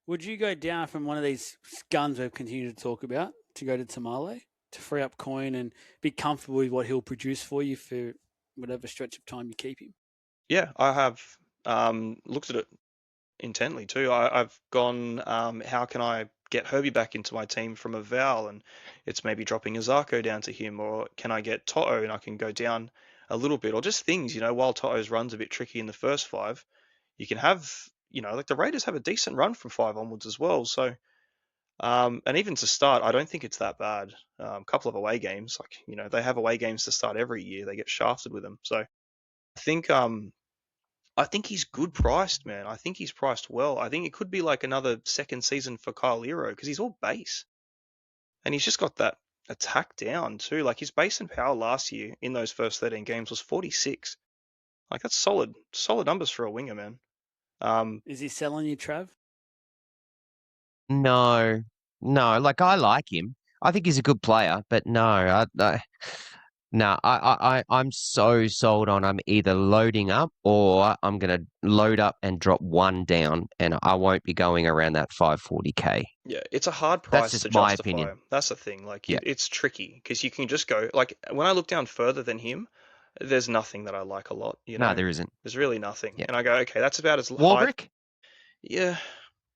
Would you go down from one of these guns we've continued to talk about to go to Tamale to free up coin and be comfortable with what he'll produce for you for whatever stretch of time you keep him? Yeah, I have looked at it intently too. I've gone, how can I get Herbie back into my team from a Val, and it's maybe dropping Azarko down to him, or can I get Toto and I can go down a little bit, or just things, while Toto's run's a bit tricky in the first 5, you can have, like the Raiders have a decent run from 5 onwards as well. So, and even to start, I don't think it's that bad. A couple of away games, like, they have away games to start every year. They get shafted with them. So I think he's good priced, man. I think he's priced well. I think it could be like another second season for Kyle Hero, because he's all base. And he's just got that attack down too. Like, his base and power last year in those first 13 games was 46. Like, that's solid numbers for a winger, man. Is he selling you, Trav? No. Like, I like him. I think he's a good player, but no, I'm so sold on I'm either loading up or I'm gonna load up and drop one down, and I won't be going around that 540k. Yeah, it's a hard price That's just to my justify. opinion. That's the thing. Like, Yeah. it's tricky because you can just go, like, when I look down further than him, there's nothing that I like a lot. No, there isn't. There's really nothing. Yeah. And I go, okay, that's about as high. Warbrick? Yeah,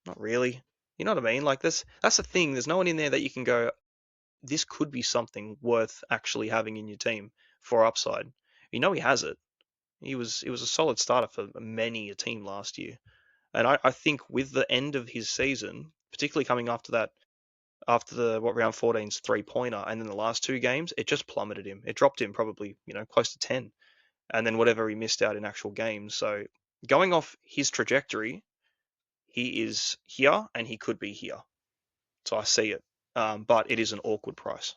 not really. You know what I mean? Like, that's the thing. There's no one in there that you can go, this could be something worth actually having in your team for upside. He has it. He was a solid starter for many a team last year. And I think with the end of his season, particularly coming after that, after the round 14's 3-pointer, and then the last 2 games, it just plummeted him. It dropped him probably, close to 10. And then whatever he missed out in actual games. So going off his trajectory, he is here and he could be here. So I see it. But it is an awkward price.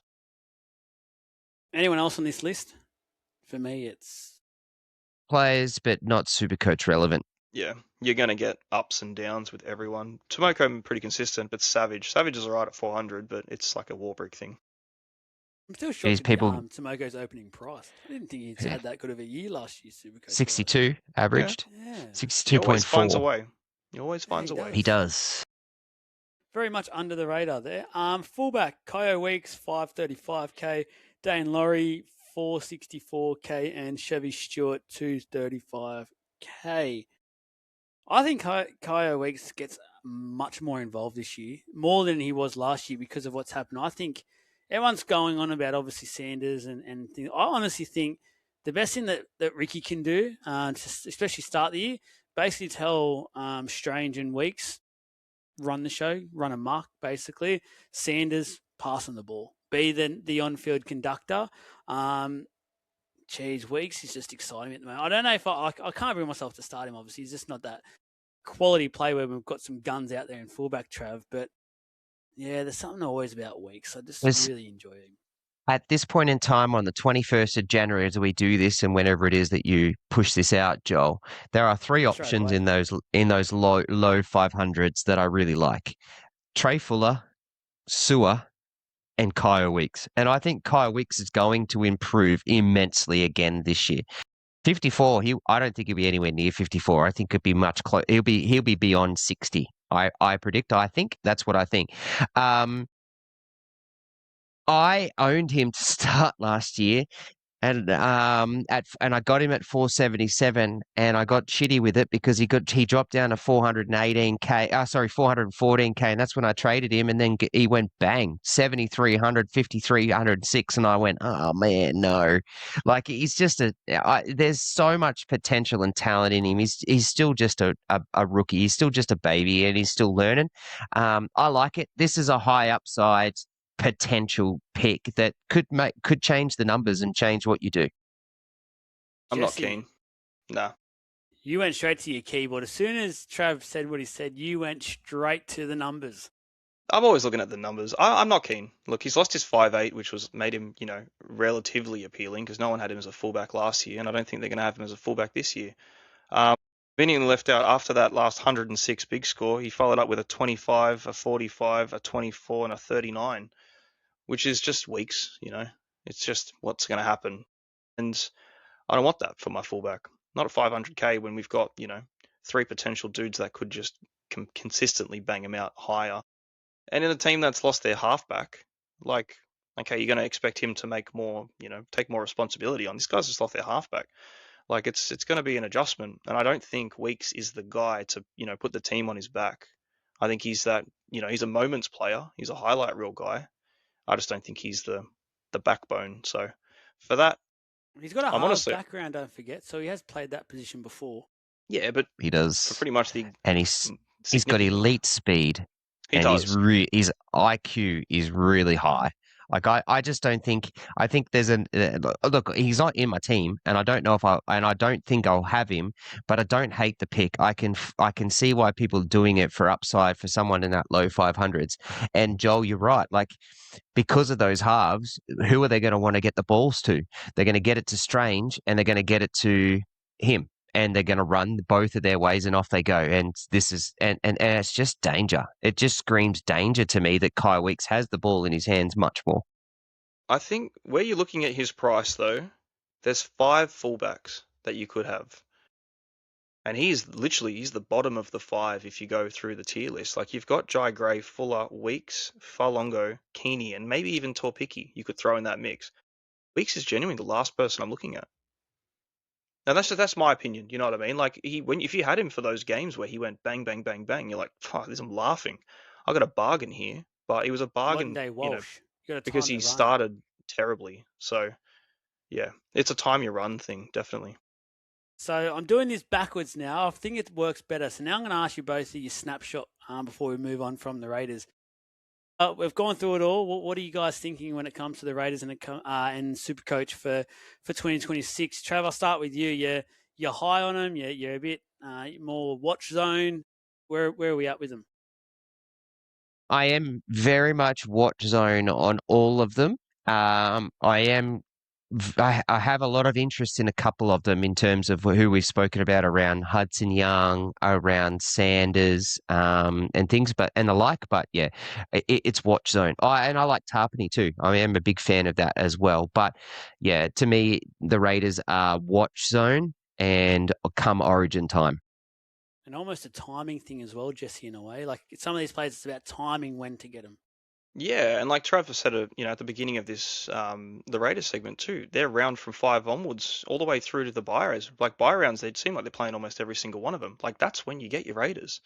Anyone else on this list? For me, it's Players, but not Supercoach relevant. Yeah, you're going to get ups and downs with everyone. Tomoko, pretty consistent, but Savage is alright at 400, but it's like a Warbrick thing. I'm still shocked at Tomoko's opening price. I didn't think he'd had that good of a year last year, Supercoach. 62 averaged. Yeah. 62.4. He always finds a way. He does. Very much under the radar there. Fullback, Kyo Weeks, 535k. Dane Laurie, 464k. And Chevy Stewart, 235k. I think Kyo Weeks gets much more involved this year, more than he was last year because of what's happened. I think everyone's going on about, obviously, Sanders and things. I honestly think the best thing that Ricky can do, especially start the year, basically tell Strange and Weeks, run the show, run amok, basically. Sanders, pass on the ball. Be the on-field conductor. Weeks is just exciting at the moment. I don't know if I can't bring myself to start him, obviously. He's just not that quality play where we've got some guns out there in fullback, Trav. But, yeah, there's something always about Weeks. I just really enjoy him. At this point in time, on the 21st of January, as we do this, and whenever it is that you push this out, Joel, there are three Straight options away. in those low 500s that I really like: Trey Fuller, Sewer, and Kyle Weeks. And I think Kyle Weeks is going to improve immensely again this year. 54, I don't think he'll be anywhere near 54. I think it'd be much close. He'll be beyond 60. I predict. I think that's what I think. I owned him to start last year, and I got him at 477, and I got shitty with it because he dropped down to 418k. 414k, and that's when I traded him, and then he went bang 7,300, 5,306, and I went, oh man, no, like he's just there's so much potential and talent in him. He's still just a rookie. He's still just a baby, and he's still learning. I like it. This is a high upside potential pick that could change the numbers and change what you do. I'm not Jesse, keen. Nah. You went straight to your keyboard. As soon as Trav said what he said, you went straight to the numbers. I'm always looking at the numbers. I'm not keen. Look, he's lost his 5'8", which made him, relatively appealing because no one had him as a fullback last year, and I don't think they're going to have him as a fullback this year. Being left out after that last 106 big score, he followed up with a 25, a 45, a 24, and a 39, which is just weeks, It's just what's going to happen. And I don't want that for my fullback. Not at 500k when we've got, three potential dudes that could just consistently bang him out higher. And in a team that's lost their halfback, like, okay, you're going to expect him to make more, take more responsibility on. This guy's just lost their halfback. Like, it's going to be an adjustment. And I don't think Weeks is the guy to, put the team on his back. I think he's that, he's a moments player. He's a highlight reel guy. I just don't think he's the backbone. So for that, he's got a half background, don't forget. So he has played that position before. Yeah, but he does for pretty much and he's got elite speed. His IQ is really high. Like I just don't think. I think there's look. He's not in my team, and I don't know I don't think I'll have him. But I don't hate the pick. I can see why people are doing it for upside for someone in that low 500s. And Joel, you're right. Like because of those halves, who are they going to want to get the balls to? They're going to get it to Strange, and they're going to get it to him. And they're going to run both of their ways, and off they go. And this is and it's just danger. It just screams danger to me that Kyle Weeks has the ball in his hands much more. I think where you're looking at his price, though, there's 5 fullbacks that you could have, and he's the bottom of the 5 if you go through the tier list. Like you've got Jai Gray, Fuller, Weeks, Falongo, Keeney, and maybe even Torpicki. You could throw in that mix. Weeks is genuinely the last person I'm looking at. Now that's my opinion. You know what I mean? Like if you had him for those games where he went bang bang bang bang, you're like, fuck, I'm laughing. I got a bargain here, but it was a bargain, because he started terribly. So yeah, it's a time you run thing, definitely. So I'm doing this backwards now. I think it works better. So now I'm going to ask you both your snapshot before we move on from the Raiders. We've gone through it all. What are you guys thinking when it comes to the Raiders and Supercoach for 2026? Trav, I'll start with you. You're high on them. You're a bit more watch zone. Where are we at with them? I am very much watch zone on all of them. I have a lot of interest in a couple of them in terms of who we've spoken about around Hudson Young, around Sanders, and things, and the like. But yeah, it's watch zone. And I like Tarpany too. I am a big fan of that as well. But yeah, to me, the Raiders are watch zone and come Origin time. And almost a timing thing as well, Jesse, in a way. Like some of these players, it's about timing when to get them. Yeah, and like Trav said, at the beginning of this, the Raiders segment too, they're round from 5 onwards, all the way through to the bye rounds. Like bye rounds, they'd seem like they're playing almost every single one of them. Like that's when you get your Raiders.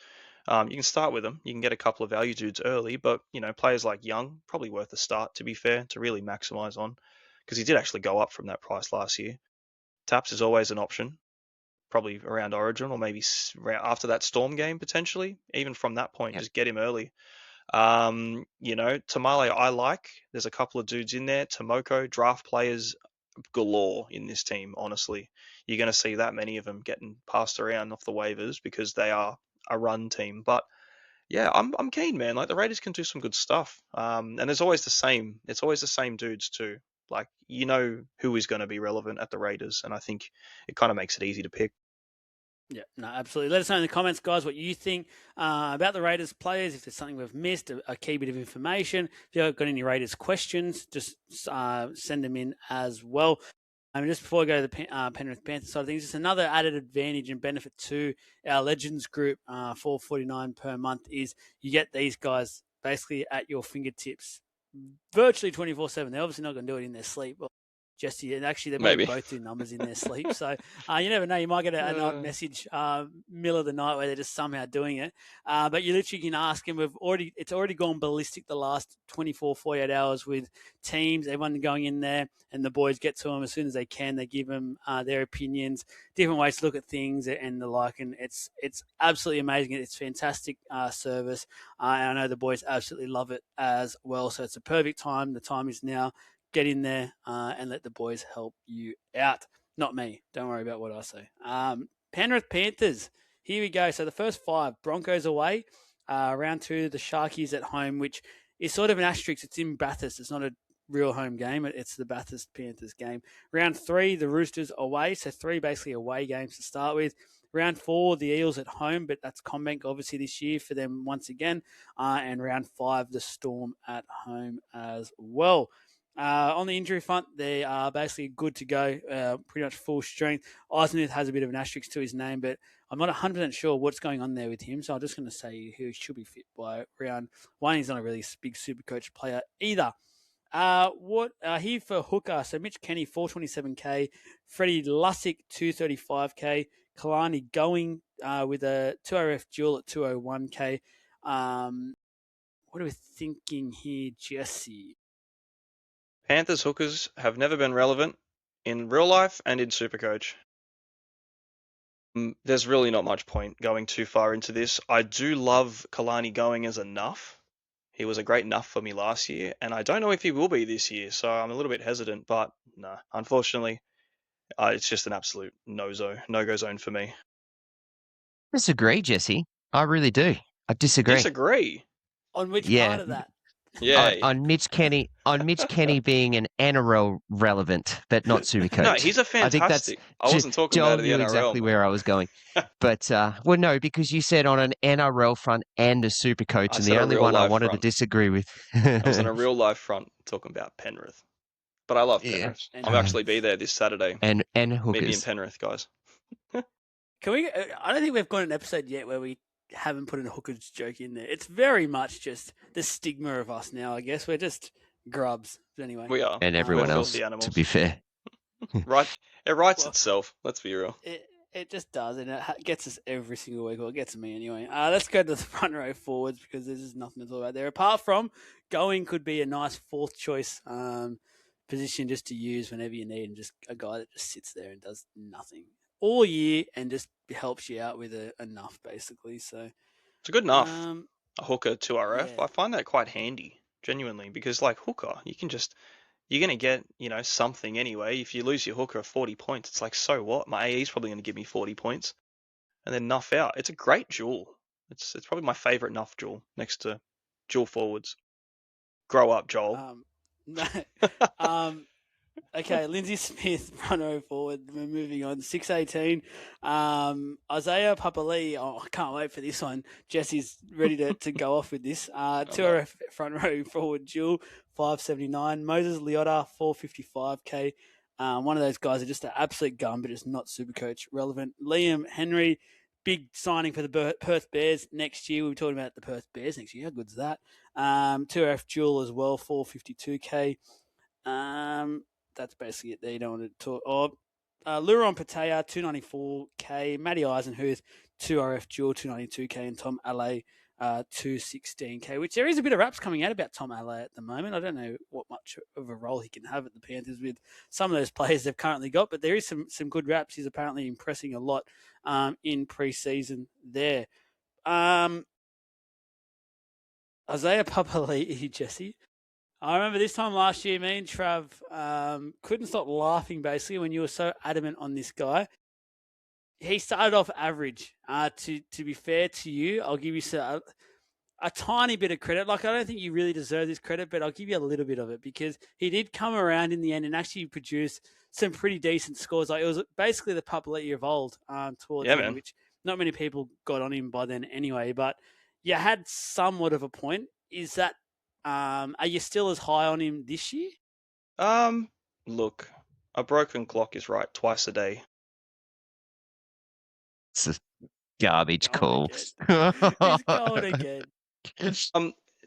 You can start with them. You can get a couple of value dudes early, but players like Young probably worth a start, to be fair, to really maximise on, because he did actually go up from that price last year. Taps is always an option, probably around Origin or maybe after that Storm game potentially. Even from that point, just get him early. Tamale I like. There's a couple of dudes in there. Tomoko, draft players galore in this team, honestly. You're going to see that many of them getting passed around off the waivers because they are a run team. But Yeah, I'm keen, man. Like the Raiders can do some good stuff. And there's always the same. It's always the same dudes too. Like you know who is going to be relevant at the Raiders, and I think it kind of makes it easy to pick. Yeah, no, absolutely. Let us know in the comments, guys, what you think about the Raiders players. If there's something we've missed, a key bit of information. If you've got any Raiders questions, just send them in as well. Just before we go to the Penrith Panthers side of things, just another added advantage and benefit to our Legends group, $4.49 per month, is you get these guys basically at your fingertips virtually 24/7. They're obviously not going to do it in their sleep. Jesse, and actually they might Maybe. both do numbers in their sleep. So you never know. You might get a night message middle of the night where they're just somehow doing it. But you literally can ask them. It's already gone ballistic the last 24, 48 hours with teams. Everyone going in there, and the boys get to them as soon as they can. They give them their opinions, different ways to look at things and the like. And it's absolutely amazing. It's fantastic service. And I know the boys absolutely love it as well. So it's a perfect time. The time is now. Get in there and let the boys help you out. Not me. Don't worry about what I say. Penrith Panthers. Here we go. So the first 5, Broncos away. Round 2, the Sharkies at home, which is sort of an asterisk. It's in Bathurst. It's not a real home game. It's the Bathurst Panthers game. Round 3, the Roosters away. So 3 basically away games to start with. Round 4, the Eels at home, but that's CommBank obviously this year for them once again. And round 5, the Storm at home as well. On the injury front, they are basically good to go, pretty much full strength. Eisenhuth has a bit of an asterisk to his name, but I'm not 100% sure what's going on there with him, so I'm just going to say he should be fit by round 1. He's not a really big Supercoach player either. Here for hooker, so Mitch Kenny, 427k, Freddie Lussick, 235k, Kalani going with a 2RF duel at 201k. What are we thinking here, Jesse? Panthers hookers have never been relevant in real life and in Supercoach. There's really not much point going too far into this. I do love Kalani going as a nuff. He was a great nuff for me last year, and I don't know if he will be this year, so I'm a little bit hesitant, but no, unfortunately, it's just an absolute no-go zone for me. Disagree, Jesse. I really do. I disagree. Disagree? On which part of that? Yeah. On Mitch Kenny being an NRL relevant, but not Supercoach. No, he's a fantastic. I wasn't talking Joel about the knew NRL. exactly where I was going. But, well, no, because you said on an NRL front and a Supercoach, and the only one I wanted to disagree with. I was on a real life front talking about Penrith. But I love Penrith. Yeah. I'll actually be there this Saturday. And hookers. Meet me in Penrith, guys. Can we? I don't think we've got an episode yet where we haven't put a hookers joke in there. It's very much just the stigma of us now, I guess. We're just grubs. But anyway. We are. And everyone else, to be fair. Right. It writes itself. Let's be real. It just does, and it gets us every single week. Well, it gets me anyway. Let's go to the front row forwards because there's just nothing to talk about there. Apart from going could be a nice 4th choice position just to use whenever you need, and just a guy that just sits there and does nothing all year and just helps you out with enough, basically. So it's a good enough. A hooker 2RF. Yeah. I find that quite handy, genuinely, because like hooker, you're going to get, something anyway. If you lose your hooker of 40 points, it's like, so what? My AE's probably going to give me 40 points and then nuff out. It's a great duel. It's probably my favourite nuff duel next to dual forwards. Grow up, Joel. Okay, Lindsay Smith, front row forward. We're moving on. 618. Isaiah Papali. Oh, I can't wait for this one. Jesse's ready to go off with this. 2RF front row forward duel, 579. Moses Leota, 455k. One of those guys are just an absolute gun, but it's not Supercoach relevant. Liam Henry, big signing for the Perth Bears next year. We were talking about the Perth Bears next year. How good's that? 2RF duel as well, 452k. That's basically it there. You don't want to talk. Luron Patea, 294k. Matty Eisenhuth, 2RF duel, 292k. And Tom Alley, 216k, which there is a bit of raps coming out about Tom Alley at the moment. I don't know what much of a role he can have at the Panthers with some of those players they've currently got, but there is some good raps. He's apparently impressing a lot in pre-season there. Isaiah Papali'i, Jesse. I remember this time last year, me and Trav couldn't stop laughing, basically, when you were so adamant on this guy. He started off average. To be fair to you, I'll give you a tiny bit of credit. Like, I don't think you really deserve this credit, but I'll give you a little bit of it because he did come around in the end and actually produce some pretty decent scores. Like, it was basically the Papali'i of old towards Yeah, the end, man. which not many people got on him by then anyway. But you had somewhat of a point. Is that are you still as high on him this year? Look, a broken clock is right twice a day. It's a garbage call. He's going again.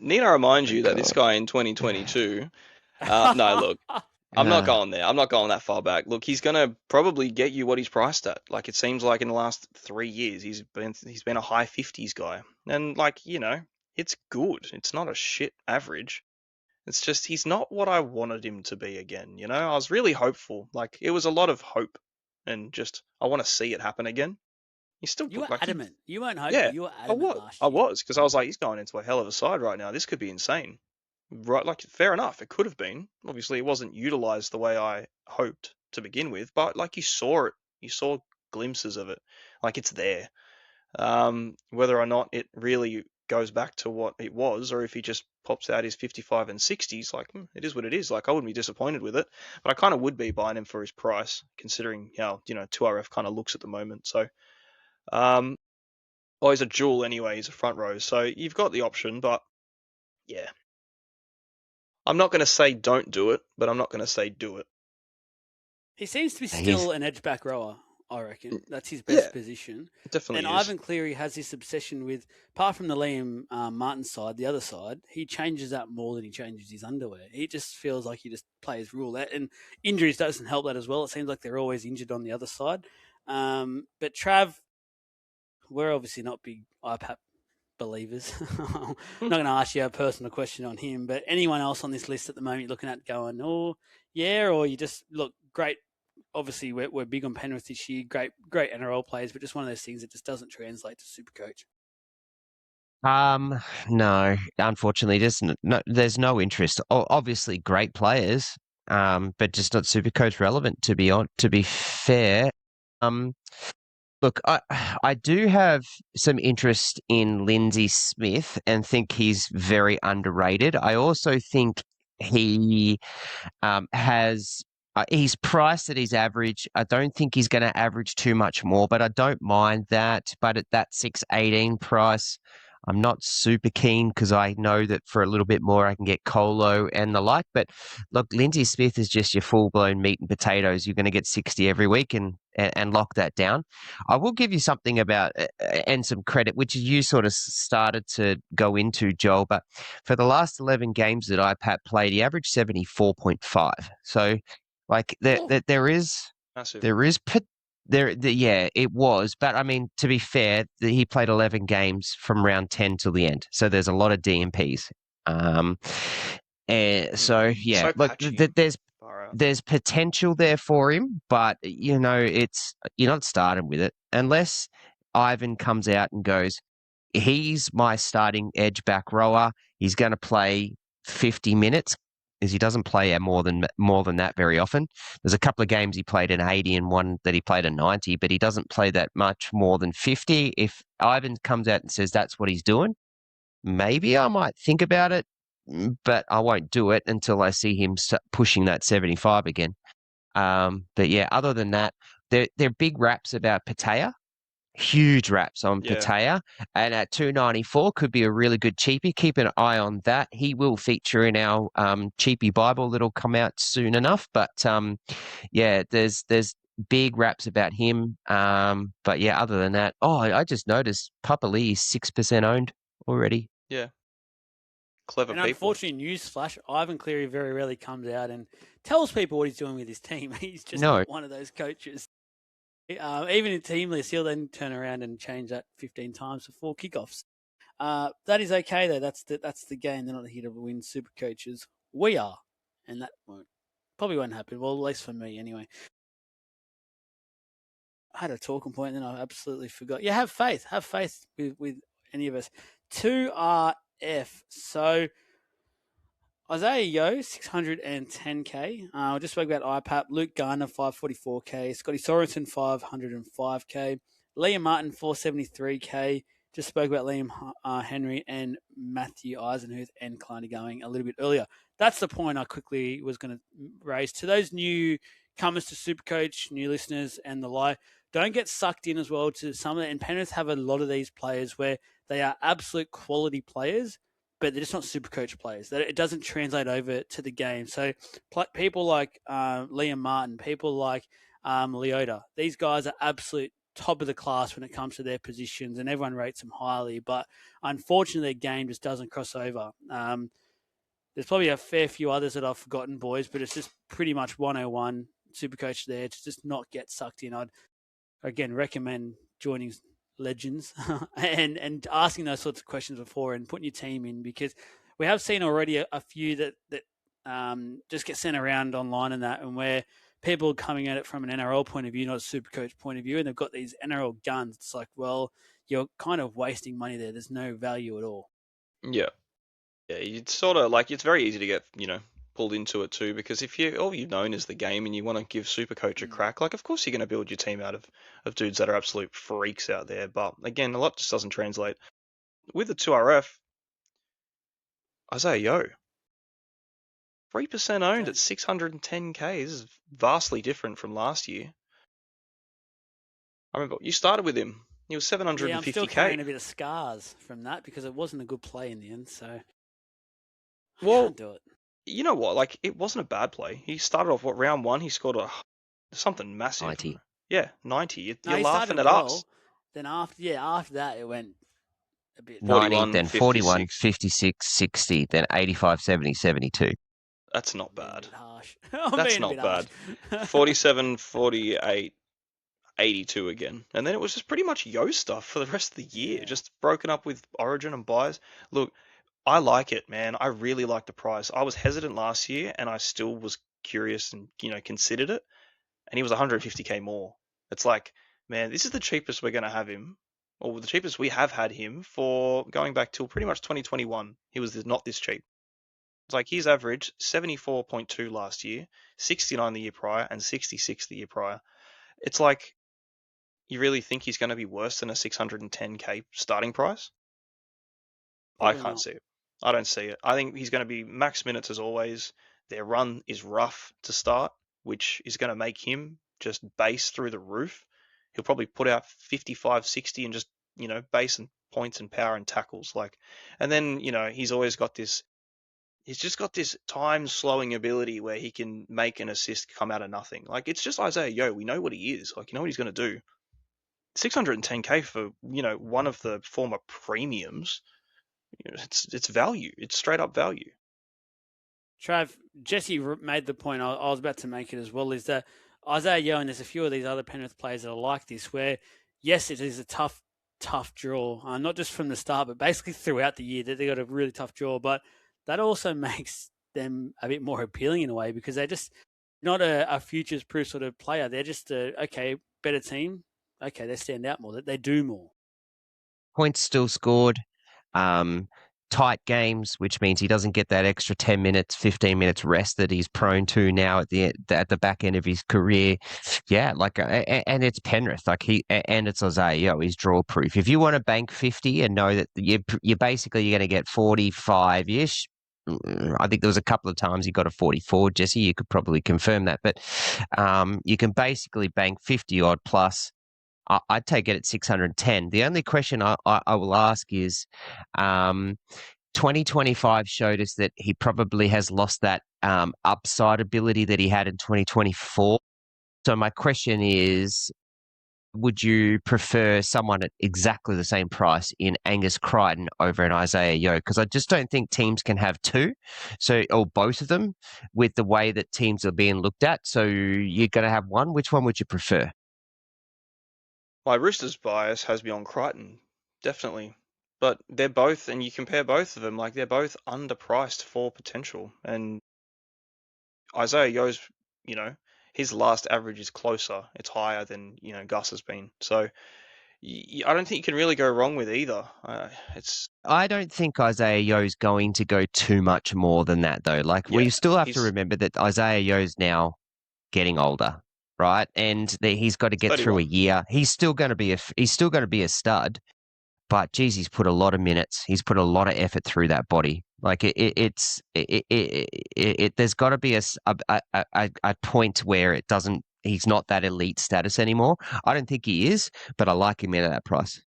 Need I remind you that this guy in 2022, no, look, I'm not going there. I'm not going that far back. Look, he's gonna probably get you what he's priced at. Like, it seems like in the last 3 years he's been a high 50s guy, and like, it's good. It's not a shit average. It's just he's not what I wanted him to be again. I was really hopeful. Like, it was a lot of hope, and just I want to see it happen again. You were adamant. You weren't hoping. Yeah, You were adamant last year. I was, because I was like, he's going into a hell of a side right now. This could be insane. Right, like, fair enough. It could have been. Obviously, it wasn't utilized the way I hoped to begin with, but like, you saw it. You saw glimpses of it. Like, it's there. Whether or not it really goes back to what it was, or if he just pops out his 55 and 60s, like, it is what it is. Like, I wouldn't be disappointed with it, but I kind of would be buying him for his price, considering how 2RF kind of looks at the moment. So, well, he's a dual anyway. He's a front row, so you've got the option. But yeah, I'm not going to say don't do it, but I'm not going to say do it. He seems to be still an edge back rower, I reckon. That's his best position. Definitely. And Ivan Cleary has this obsession with, apart from the Liam Martin side, the other side, he changes that more than he changes his underwear. He just feels like he just plays rule. And injuries doesn't help that as well. It seems like they're always injured on the other side. But Trav, we're obviously not big IPAP believers. I'm not going to ask you a personal question on him, but anyone else on this list at the moment you're looking at going, oh, yeah, or you just look great. Obviously, we're big on Penrith this year. Great NRL players, but just one of those things that just doesn't translate to Supercoach. No, unfortunately, just there's no interest. Obviously, great players, but just not Supercoach relevant. To be fair, look, I do have some interest in Lindsay Smith and think he's very underrated. I also think he has. He's priced at his average. I don't think he's going to average too much more, but I don't mind that. But at that 6.18 price, I'm not super keen because I know that for a little bit more I can get Colo and the like. But look, Lindsay Smith is just your full-blown meat and potatoes. You're going to get 60 every week and lock that down. I will give you something about and some credit, which you sort of started to go into, Joel. But for the last 11 games that IPAP played, he averaged 74.5. So, like, there is Massive. yeah, it was. But I mean, to be fair, he played 11 games from round 10 till the end. So there's a lot of DMPs. So yeah, look, there's potential there for him, but you're not starting with it unless Ivan comes out and goes, he's my starting edge back rower. He's going to play 50 minutes. Is he doesn't play more than that very often. There's a couple of games he played an 80 and one that he played a 90, but he doesn't play that much more than 50. If Ivan comes out and says that's what he's doing, maybe I might think about it, but I won't do it until I see him pushing that 75 again. But yeah, other than that, they're big raps about Patea. Huge raps on Patea, and at 294 could be a really good cheapie. Keep an eye on that. He will feature in our cheapie Bible that'll come out soon enough. But yeah, there's big raps about him. But yeah, other than that, I just noticed Papali'i is 6% owned already. Yeah, clever and people. Unfortunately, newsflash: Ivan Cleary very rarely comes out and tells people what he's doing with his team. He's just not one of those coaches. Even in team list, he'll then turn around and change that 15 times before kickoffs. That is okay, though. That's the game. They're not here to win super coaches. We are. And that probably won't happen. Well, at least for me, anyway. I had a talking point, and then I absolutely forgot. Yeah, have faith. Have faith with any of us. 2RF. So, Isaiah Yeo, 610K. I just spoke about IPAP. Luke Garner, 544K. Scotty Sorensen, 505K. Liam Martin, 473K. Just spoke about Liam Henry and Matthew Eisenhuth and Kalani going a little bit earlier. That's the point I quickly was going to raise. To those new comers to Supercoach, new listeners and the like, don't get sucked in as well to some of it. And Penrith have a lot of these players where they are absolute quality players, but they're just not Supercoach players. It doesn't translate over to the game. So people like Liam Martin, people like Leota, these guys are absolute top of the class when it comes to their positions, and everyone rates them highly. But unfortunately, their game just doesn't cross over. There's probably a fair few others that I've forgotten, boys, but it's just pretty much 101 Supercoach there to just not get sucked in. I'd, again, recommend joining legends and asking those sorts of questions before and putting your team in, because we have seen already a few that just get sent around online and that, and where people are coming at it from an NRL point of view, not a Supercoach point of view, and they've got these NRL guns. It's like, well, you're kind of wasting money there. There's no value at all. Yeah. Yeah, it's sort of like, it's very easy to get, pulled into it too, because if all you've known is the game and you want to give Supercoach a crack, like, of course you're going to build your team out of dudes that are absolute freaks out there. But again, a lot just doesn't translate. With the 2RF, Isaiah Yeo, 3% owned at 610k. This is vastly different from last year. I remember you started with him. He was 750k. Yeah, I'm still carrying a bit of scars from that because it wasn't a good play in the end. So, can't do it. You know what? Like, it wasn't a bad play. He started off, round one, he scored something massive. 90. Yeah, 90. You're laughing at us. Then after that, it went a bit. 90, then 41, 56, 60, then 85, 70, 72. That's not bad. Harsh. That's not bad. 47, 48, 82 again. And then it was just pretty much Yo stuff for the rest of the year. Just broken up with Origin and buys. Look, I like it, man. I really like the price. I was hesitant last year and I still was curious and, considered it. And he was 150k more. It's like, man, this is the cheapest we're going to have him, or the cheapest we have had him for going back till pretty much 2021. He was not this cheap. It's like his average 74.2 last year, 69 the year prior, and 66 the year prior. It's like, you really think he's going to be worse than a 610k starting price? Probably I can't see it. I don't see it. I think he's going to be max minutes as always. Their run is rough to start, which is going to make him just base through the roof. He'll probably put out 55, 60 and just, base and points and power and tackles. And then, he's always got this, he's just got this time slowing ability where he can make an assist come out of nothing. Like, it's just Isaiah Yeo. We know what he is. Like, you know what he's going to do. 610k for, one of the former premiums. It's value. It's straight up value. Trav, Jesse made the point I was about to make it as well, is that Isaiah Yeo, and there's a few of these other Penrith players that are like this, where, yes, it is a tough draw, not just from the start, but basically throughout the year. They got a really tough draw, but that also makes them a bit more appealing in a way, because they're just not a futures-proof sort of player. They're just better team. Okay, they stand out more. They do more. Points still scored. Tight games, which means he doesn't get that extra 10 minutes, 15 minutes rest that he's prone to now at the back end of his career. Yeah, and it's Penrith, and it's Isaiah Yeo. He's draw proof. If you want to bank 50 and know that you're basically going to get 45-ish, I think there was a couple of times he got a 44. Jesse, you could probably confirm that, but you can basically bank 50 odd plus. I'd take it at 610. The only question I will ask is, 2025 showed us that he probably has lost that upside ability that he had in 2024. So my question is, would you prefer someone at exactly the same price in Angus Crichton over an Isaiah Yeo? Because I just don't think teams can have two, or both of them, with the way that teams are being looked at. So you're going to have one. Which one would you prefer? My Roosters bias has me on Crichton, definitely. But they're both, and you compare both of them, they're both underpriced for potential. And Isaiah Yeo's, his last average is closer. It's higher than, Gus has been. So I don't think you can really go wrong with either. I don't think Isaiah Yeo's going to go too much more than that, though. We still have to remember that Isaiah Yeo's now getting older. Right, and he's got to get 31. Through a year. He's still going to be a stud, but geez, he's put a lot of minutes. He's put a lot of effort through that body. Like there's got to be a point where it doesn't. He's not that elite status anymore. I don't think he is, but I like him at that price.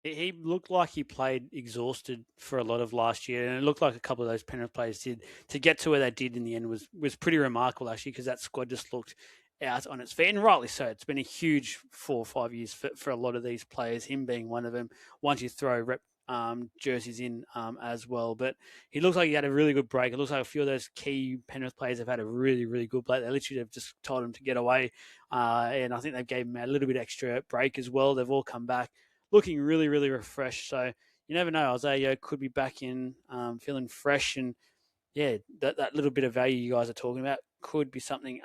He looked like he played exhausted for a lot of last year, and it looked like a couple of those Penrith players did. To get to where they did in the end was pretty remarkable, actually, because that squad just looked out on its feet, and rightly so. It's been a huge 4 or 5 years for a lot of these players, him being one of them, once you throw rep jerseys in as well. But he looks like he had a really good break. It looks like a few of those key Penrith players have had a really, really good break. They literally have just told him to get away, and I think they've gave him a little bit extra break as well. They've all come back looking really, really refreshed. So you never know. Isaiah could be back in feeling fresh, and yeah, that little bit of value you guys are talking about could be something.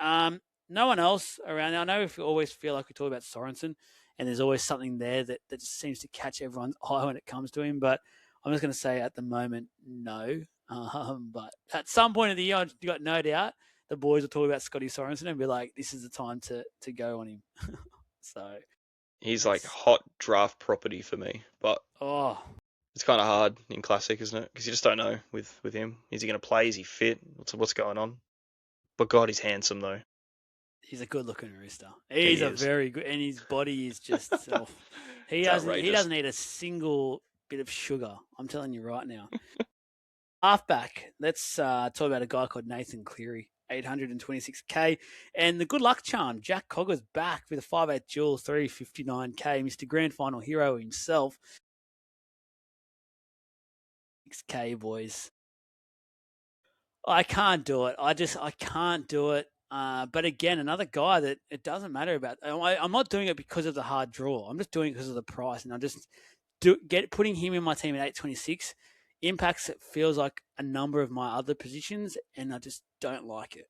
No one else around now. I know we always feel like we talk about Sorensen, and there's always something there that just seems to catch everyone's eye when it comes to him. But I'm just going to say at the moment, no. But at some point of the year, I've got no doubt the boys will talk about Scotty Sorensen and be like, this is the time to go on him. So he's like hot draft property for me, but it's kind of hard in Classic, isn't it? Because you just don't know with him. Is he going to play? Is he fit? What's going on? But God, he's handsome though. He's a good-looking rooster. He's a very good, and his body is just he doesn't need a single bit of sugar. I'm telling you right now. Halfback. Let's talk about a guy called Nathan Cleary, 826k, and the good luck charm. Jack Cogger's back with a 5'8" dual, 359k. Mr. Grand Final hero himself. 6k boys. I can't do it. I can't do it. But again, another guy that it doesn't matter about. I'm not doing it because of the hard draw. I'm just doing it because of the price, and I just putting him in my team at 826 impacts. It feels like a number of my other positions, and I just don't like it.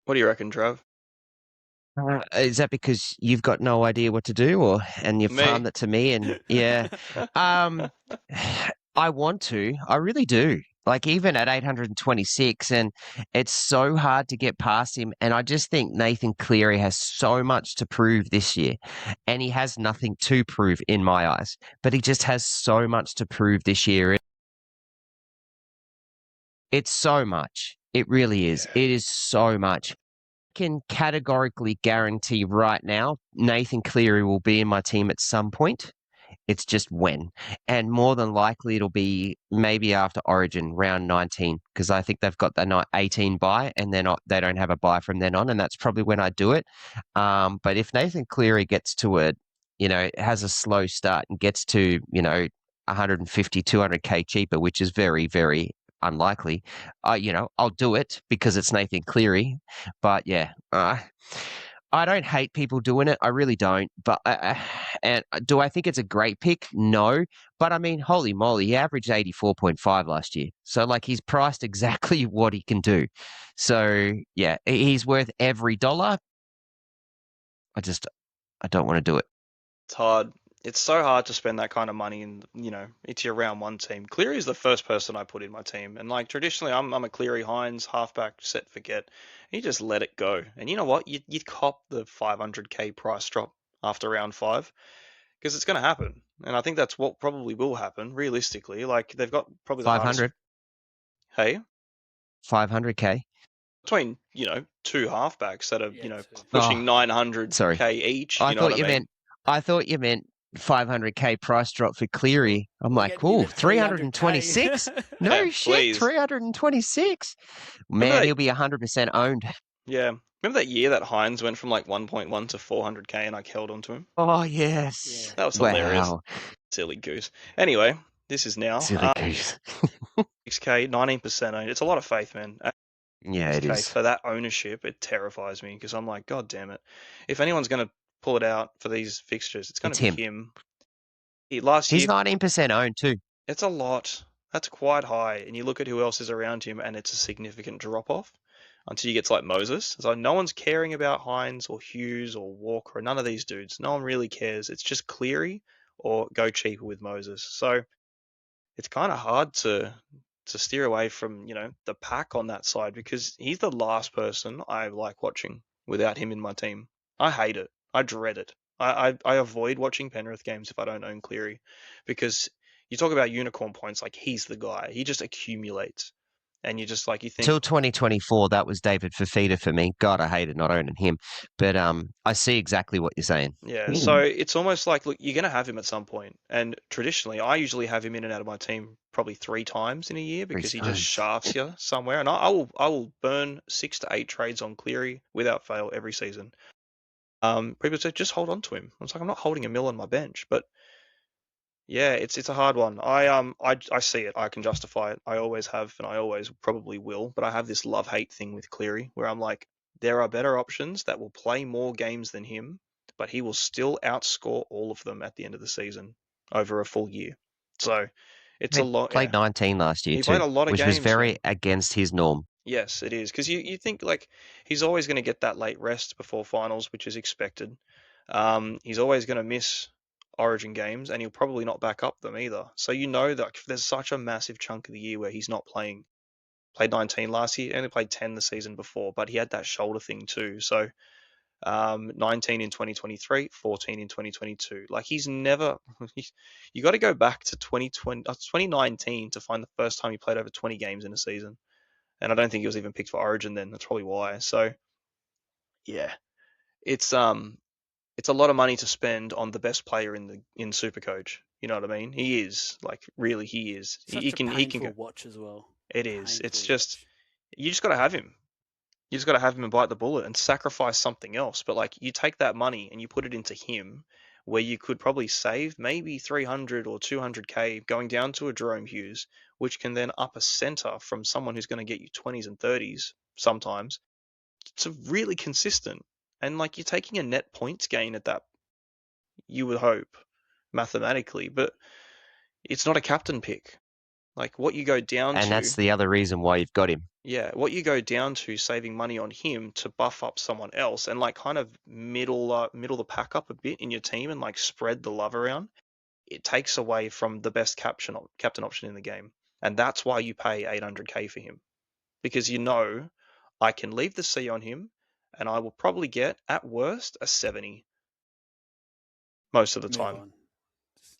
What do you reckon, Trav? Is that because you've got no idea what to do, and you farm that to me? And yeah, I want to. I really do. Like even at 826, and it's so hard to get past him. And I just think Nathan Cleary has so much to prove this year, and he has nothing to prove in my eyes. But he just has so much to prove this year. It's so much. It really is. It is so much. Can categorically guarantee right now Nathan Cleary will be in my team at some point. It's just when. And more than likely it'll be maybe after Origin, round 19, because I think they've got the 18 bye, and they don't have a bye from then on, and that's probably when I do it. But if Nathan Cleary gets to has a slow start and gets to, 150, 200k cheaper, which is very, very unlikely, I'll do it because it's Nathan Cleary. But yeah, I don't hate people doing it. I really don't. But and do I think it's a great pick? No. But I mean, holy moly, he averaged 84.5 last year. So like he's priced exactly what he can do. So yeah, he's worth every dollar. I don't want to do it. It's hard. It's so hard to spend that kind of money in, it's your round one team. Cleary is the first person I put in my team. And like traditionally, I'm a Cleary Hines halfback, set, forget. You just let it go. And you know what? You'd cop the 500k price drop after round 5 because it's going to happen. And I think that's what probably will happen realistically. Like they've got probably the 500. Hey? 500k. Between, two halfbacks that are, pushing 900k each. I thought you meant 500k price drop for Cleary. I'm like, cool, 326? No yeah, shit, please. 326. Man, he'll be 100% owned. Yeah. Remember that year that Hines went from like 1.1 to 400k and I held onto him? Oh, yes. Yeah. That was hilarious. Wow. Silly goose. Anyway, this is now. Silly goose. 6k, 19% owned. It's a lot of faith, man. Yeah, it is. For that ownership, it terrifies me because I'm like, God damn it. If anyone's going to pull it out for these fixtures, it's going to be him. He's 19% owned too. It's a lot. That's quite high. And you look at who else is around him and it's a significant drop-off until you get to like Moses. So no one's caring about Hines or Hughes or Walker or none of these dudes. No one really cares. It's just Cleary or go cheaper with Moses. So it's kind of hard to steer away from, the pack on that side because he's the last person I like watching without him in my team. I hate it. I dread it. I avoid watching Penrith games if I don't own Cleary, because you talk about unicorn points, like he's the guy. He just accumulates, and you just like you think Till 2024, that was David Fafita for me. God, I hated not owning him. But I see exactly what you're saying. yeah. So it's almost like, look, you're gonna have him at some point, and traditionally I usually have him in and out of my team probably 3 times in a year because he just shafts you somewhere, and I will burn 6 to 8 trades on Cleary without fail every season. People say just hold on to him. I was like, I'm not holding a mill on my bench, but yeah, it's a hard one. I see it. I can justify it. I always have, and I always probably will. But I have this love-hate thing with Cleary, where I'm like, there are better options that will play more games than him, but he will still outscore all of them at the end of the season over a full year. So it's a lot. Played 19 last year He too, played a lot of which games. was very against his norm. Yes, it is, because you think like he's always going to get that late rest before finals, which is expected. He's always going to miss Origin games, and he'll probably not back up them either. So you know that there's such a massive chunk of the year where he's not playing. Played 19 last year, only played 10 the season before, but he had that shoulder thing too. So 19 in 2023, 14 in 2022. Like he's never. You got to go back to 2019 to find the first time he played over 20 games in a season. And I don't think he was even picked for Origin then. That's probably why. So yeah, it's a lot of money to spend on the best player in Supercoach. You know what I mean? He is, like, really, he is. Such he a can painful go. watch as well. It is. Painful It's just watch. you just got to have him. You just got to have him and bite the bullet and sacrifice something else. But like, you take that money and you put it into him, where you could probably save maybe 300 or 200k going down to a Jerome Hughes, which can then up a centre from someone who's going to get you 20s and 30s sometimes. It's really consistent. And like, you're taking a net points gain at that, you would hope, mathematically, but it's not a captain pick. Like, what you go down And to, that's the other reason why you've got him. yeah, what you go down to saving money on him to buff up someone else and like kind of middle the pack up a bit in your team and like spread the love around, it takes away from the best captain option in the game. And that's why you pay 800k for him, because you know I can leave the C on him and I will probably get at worst a 70 most of the time.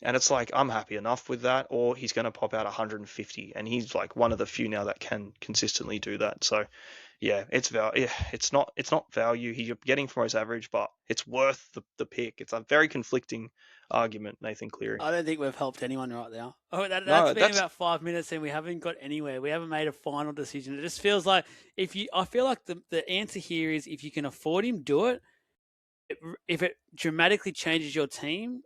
And it's like, I'm happy enough with that, or he's going to pop out 150, and he's like one of the few now that can consistently do that. So, yeah, it's not value you're getting from his average, but it's worth the pick. It's a very conflicting argument, Nathan Cleary. I don't think we've helped anyone right now. Oh, that's No, been about 5 minutes, and we haven't got anywhere. We haven't made a final decision. It just feels like I feel like the answer here is if you can afford him, do it. If it dramatically changes your team,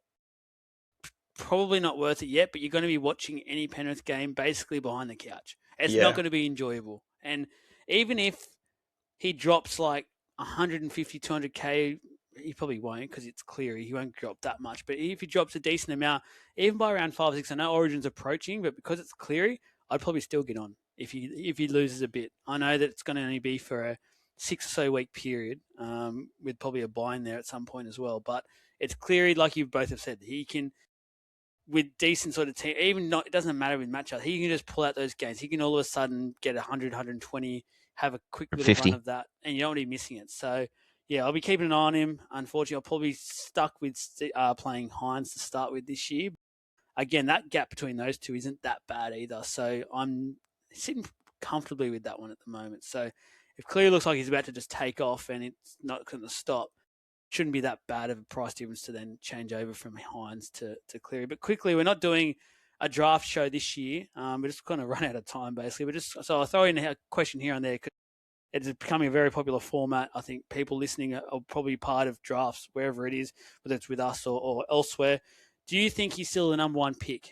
probably not worth it yet, but you're going to be watching any Penrith game basically behind the couch. It's not going to be enjoyable. And even if he drops like 150, 200k, he probably won't because it's Cleary. He won't drop that much. But if he drops a decent amount, even by around 5 or 6, I know Origin's approaching, but because it's Cleary, I'd probably still get on if he loses a bit. I know that it's going to only be for a 6 or so week period, with probably a buy in there at some point as well. But it's Cleary, like you both have said, he can, with decent sort of team, it doesn't matter with matchup. He can just pull out those games. He can all of a sudden get 100, 120, have a quick little 50. run of that, and you don't want to be missing it. So, yeah, I'll be keeping an eye on him. Unfortunately, I'll probably stuck with playing Hines to start with this year. Again, that gap between those two isn't that bad either. So I'm sitting comfortably with that one at the moment. So if Cleary looks like he's about to just take off and it's not going to stop, shouldn't be that bad of a price difference to then change over from Hines to Cleary. But quickly, we're not doing a draft show this year. We're just going to run out of time, basically. So I'll throw in a question here and there because it's becoming a very popular format. I think people listening are probably part of drafts, wherever it is, whether it's with us or elsewhere. Do you think he's still the number one pick,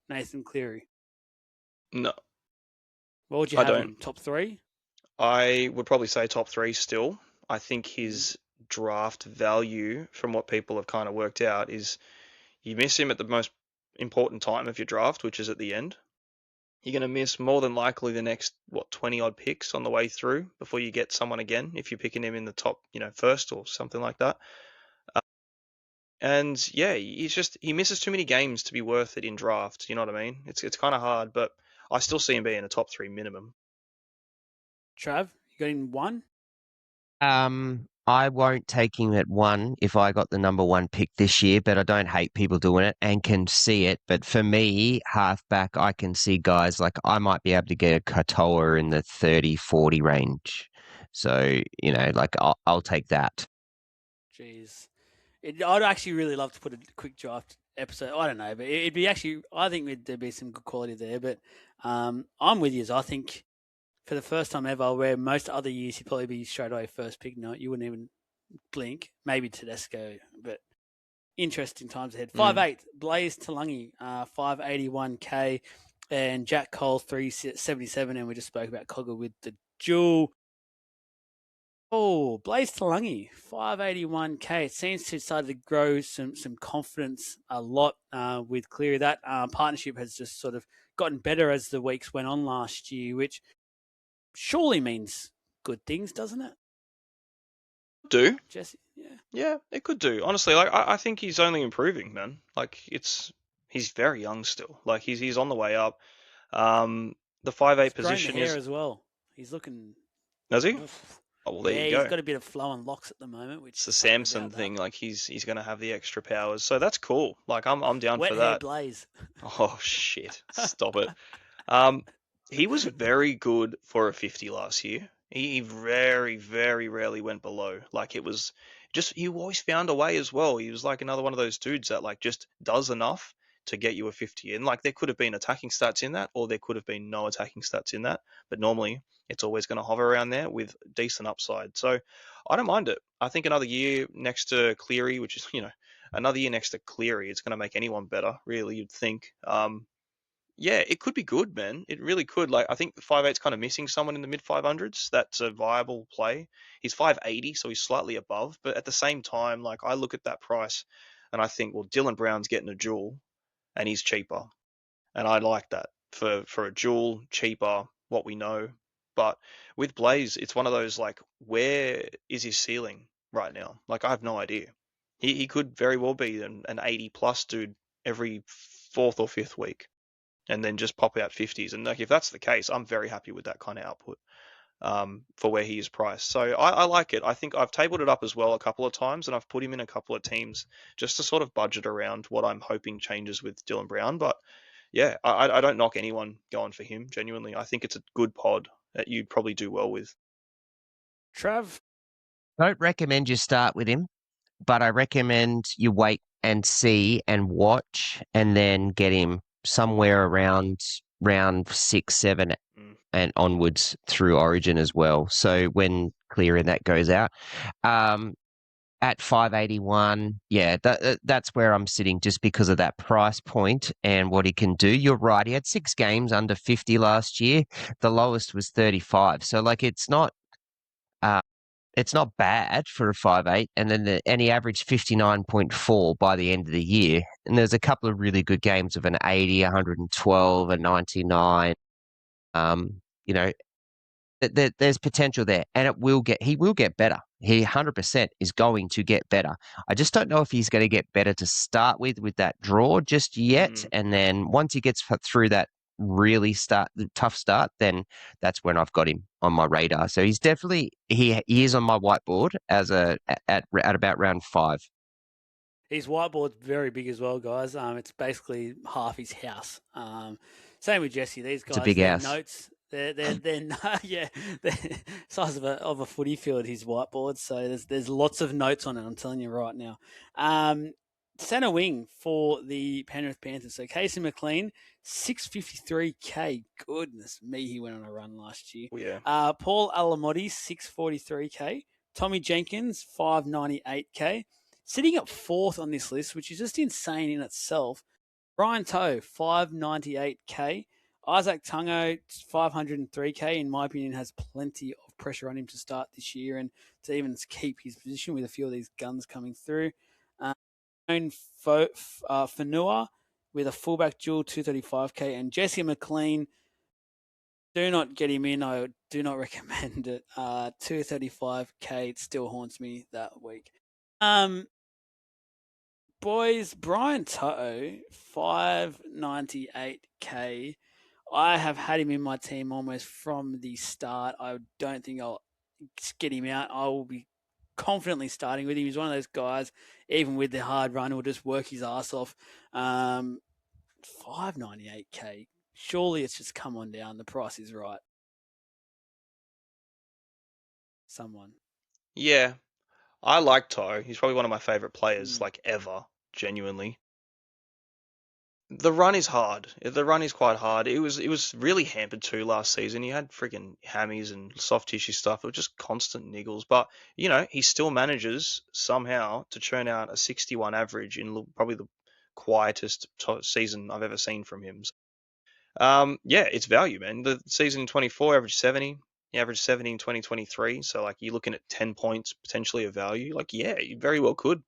Nathan Cleary? No. What would you have him? Top 3? I would probably say top 3 still. I think his draft value, from what people have kind of worked out, is you miss him at the most important time of your draft, which is at the end. You're going to miss more than likely the next 20 odd picks on the way through before you get someone again, if you're picking him in the top, first or something like that. And yeah, he misses too many games to be worth it in draft. You know what I mean? It's kind of hard, but I still see him being a top 3 minimum. Trav, you got him 1? I won't take him at 1 if I got the number 1 pick this year, but I don't hate people doing it and can see it. But for me, halfback, I can see guys like I might be able to get a Katoa in the 30, 40 range. So, like I'll take that. Jeez. I'd actually really love to put a quick draft episode. I don't know, but it'd be actually, I think there'd be some good quality there. But I'm with you. I think for the first time ever, where most other years he'd probably be straight away first pick. No, you wouldn't even blink. Maybe Tedesco, but interesting times ahead. 5'8", Blaze Talangi, 581k, and Jack Cole 377, and we just spoke about Cogger with the duel. Oh, Blaze Talangi, 581k. It seems to have started to grow some confidence a lot with Cleary. That partnership has just sort of gotten better as the weeks went on last year, which surely means good things, doesn't it? Do Jesse? Yeah, it could do. Honestly, like I think he's only improving, man. Like he's very young still. Like he's on the way up. The 5'8" position the hair is as well. He's looking. Does he? Oof. Oh well, there Yeah, you go. he's got a bit of flow and locks at the moment, which It's the is something Samson about thing. that. Like he's going to have the extra powers, so that's cool. Like I'm down Wet for hair that. Blaze. Oh shit! Stop it. He was very good for a 50 last year. He very, very rarely went below. Like it was just he always found a way as well. He was like another one of those dudes that like just does enough to get you a 50. And like there could have been attacking stats in that, or there could have been no attacking stats in that. But normally it's always going to hover around there with decent upside. So I don't mind it. I think another year next to Cleary, which is another year next to Cleary, it's going to make anyone better. Really, you'd think. Yeah, it could be good, man. It really could. Like, I think the 5'8's kind of missing someone in the mid 500s. That's a viable play. He's 580, so he's slightly above. But at the same time, like, I look at that price and I think, well, Dylan Brown's getting a jewel and he's cheaper. And I like that for a jewel, cheaper, what we know. But with Blaze, it's one of those, like, where is his ceiling right now? Like, I have no idea. He could very well be an 80 plus dude every fourth or fifth week and then just pop out 50s. And like if that's the case, I'm very happy with that kind of output for where he is priced. So I like it. I think I've tabled it up as well a couple of times, and I've put him in a couple of teams just to sort of budget around what I'm hoping changes with Dylan Brown. But yeah, I don't knock anyone going for him, genuinely. I think it's a good pod that you'd probably do well with. Trav? Don't recommend you start with him, but I recommend you wait and see and watch and then get him somewhere around round 6, 7 and onwards through Origin as well. So when Clear that goes out, at 581, yeah, that's where I'm sitting just because of that price point and what he can do. You're right. He had 6 games under 50 last year. The lowest was 35. So like it's not bad for a 5'8", and then he averaged 59.4 by the end of the year. And there's a couple of really good games of an 80, 112, a 99. There's potential there, and he will get better. He 100% is going to get better. I just don't know if he's going to get better to start with that draw just yet. And then once he gets through that really tough start, then that's when I've got him on my radar. So he's definitely he is on my whiteboard at about round 5. His whiteboard's very big as well, guys. It's basically half his house. Same with Jesse. These guys, It's a big house. Notes. They're yeah, they're size of a footy field. His whiteboard. So there's lots of notes on it. I'm telling you right now. Centre wing for the Penrith Panthers. So Casey McLean, 653k. Goodness me, he went on a run last year. Oh, yeah. Paul Alamotti, 643k. Tommy Jenkins, 598k. Sitting at 4th on this list, which is just insane in itself. Brian Toe, 598k. Isaac Tungo, 503k. In my opinion, has plenty of pressure on him to start this year and to even keep his position with a few of these guns coming through. Fanua with a fullback duel, 235k. And Jesse McLean, do not get him in. I do not recommend it. 235k. It still haunts me that week. Boys, Brian Toto, 598k. I have had him in my team almost from the start. I don't think I'll get him out. I will be confidently starting with him. He's one of those guys, even with the hard run, will just work his ass off. $5.98K. Surely it's just come on down. The price is right. Someone. Yeah, I like Toe. He's probably one of my favourite players, like ever, genuinely. The run is hard. The run is quite hard. It was really hampered too last season. He had freaking hammies and soft tissue stuff. It was just constant niggles. But, he still manages somehow to churn out a 61 average in probably the quietest season I've ever seen from him. Yeah, it's value, man. The season in 24 averaged 70. He averaged 70 in 2023. So, like, you're looking at 10 points potentially of value. Like, yeah, you very well could.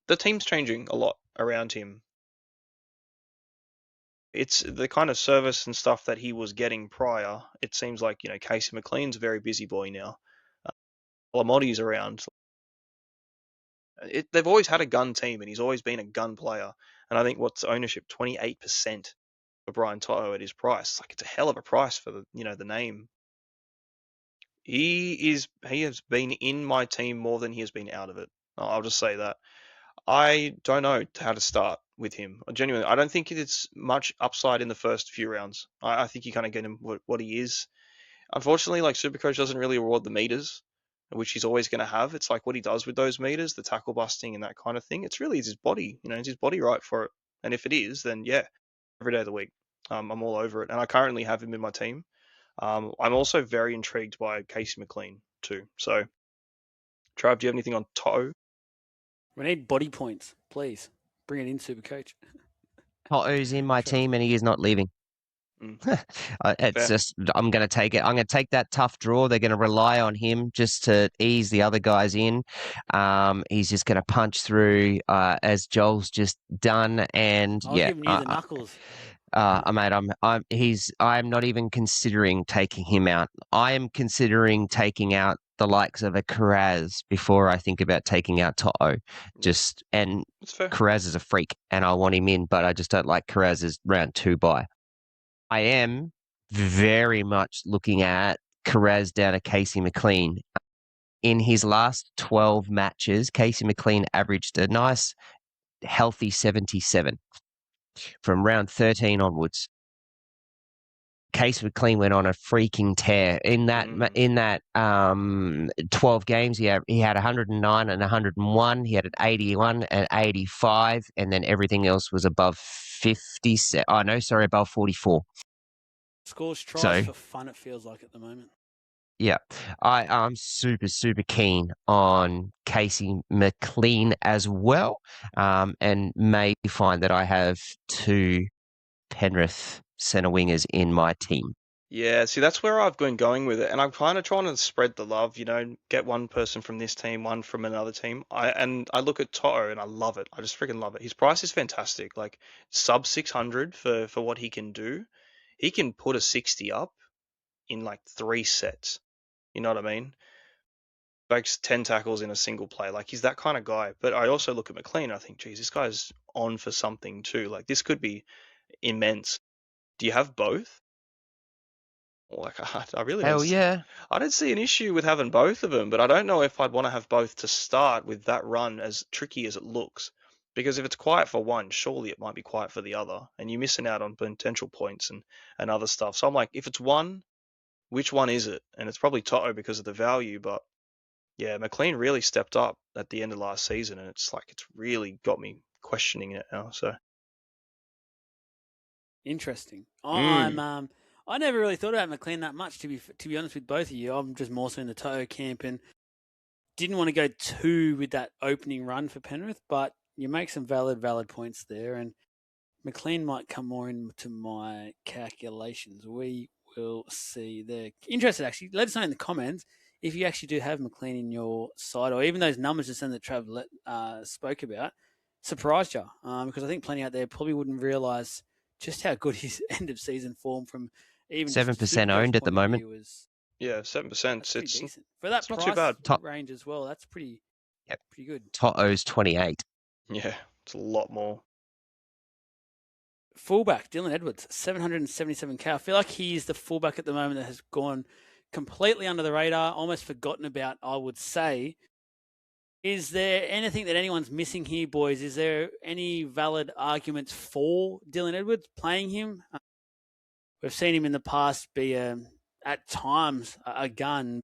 The team's changing a lot around him. It's the kind of service and stuff that he was getting prior. It seems like, Casey McLean's a very busy boy now. Lamontti's around. They've always had a gun team, and he's always been a gun player. And I think what's ownership, 28% for Brian Toto at his price. Like, it's a hell of a price for the name. He has been in my team more than he has been out of it. I'll just say that. I don't know how to start with him. Genuinely, I don't think it's much upside in the first few rounds. I think you kind of get him what he is. Unfortunately, like, Supercoach doesn't really reward the meters, which he's always going to have. It's like what he does with those meters, the tackle busting and that kind of thing. It's really his body. Is his body right for it? And if it is, then yeah, every day of the week, I'm all over it. And I currently have him in my team. I'm also very intrigued by Casey McLean too. So, Trav, do you have anything on Toto? We need body points, please. Bring it in, Supercoach. Toto's in my team and he is not leaving. It's just, I'm going to take it. I'm going to take that tough draw. They're going to rely on him just to ease the other guys in. He's just going to punch through as Joel's just done. And I was giving you the knuckles. Mate, I'm not even considering taking him out. I am considering taking out the likes of a Carraz before I think about taking out Toto. Carraz is a freak and I want him in, but I just don't like Carraz's round 2 bye. I am very much looking at Carraz down to Casey McLean. In his last 12 matches, Casey McLean averaged a nice, healthy 77 from round 13 onwards. Casey McLean went on a freaking tear in that 12 games. He had 109 and 101. He had an 81 and 85, and then everything else was above 50. Above 44. Scores tries for fun. It feels like at the moment. Yeah, I'm super, super keen on Casey McLean as well, and may find that I have 2 Penrith centre wingers in my team. Yeah, see, that's where I've been going with it, and I'm kind of trying to spread the love, get one person from this team, one from another team. I look at Toto and I love it. I just freaking love it. His price is fantastic, like sub 600 for what he can do. He can put a 60 up in like 3 sets. You know what I mean? Makes 10 tackles in a single play. Like, he's that kind of guy. But I also look at McLean and I think, geez, this guy's on for something too. Like, this could be immense. Do you have both? Like, I really don't. Hell yeah. I don't see an issue with having both of them, but I don't know if I'd want to have both to start with that run, as tricky as it looks. Because if it's quiet for one, surely it might be quiet for the other, and you're missing out on potential points and other stuff. So I'm like, if it's one, which one is it? And it's probably Toto because of the value, but yeah, McLean really stepped up at the end of last season, and it's really got me questioning it now. So interesting. I never really thought about McLean that much, to be honest with both of you. I'm just more so in the Toto camp and didn't want to go too with that opening run for Penrith, but you make some valid points there, and McLean might come more into my calculations. We will see there. Interested, actually. Let us know in the comments if you actually do have McLean in your side, or even those numbers just then that Trav spoke about surprised you, because I think plenty out there probably wouldn't realise just how good his end of season form from even 7% owned at the moment. Yeah, 7%. It's decent for that not price too bad. Range as well. That's pretty good. Toto's 28. Yeah, it's a lot more. Fullback Dylan Edwards, 777k. I feel like he's the fullback at the moment that has gone completely under the radar, almost forgotten about, I would say. Is there anything that anyone's missing here, boys? Is there any valid arguments for Dylan Edwards playing him? We've seen him in the past be, at times, a gun.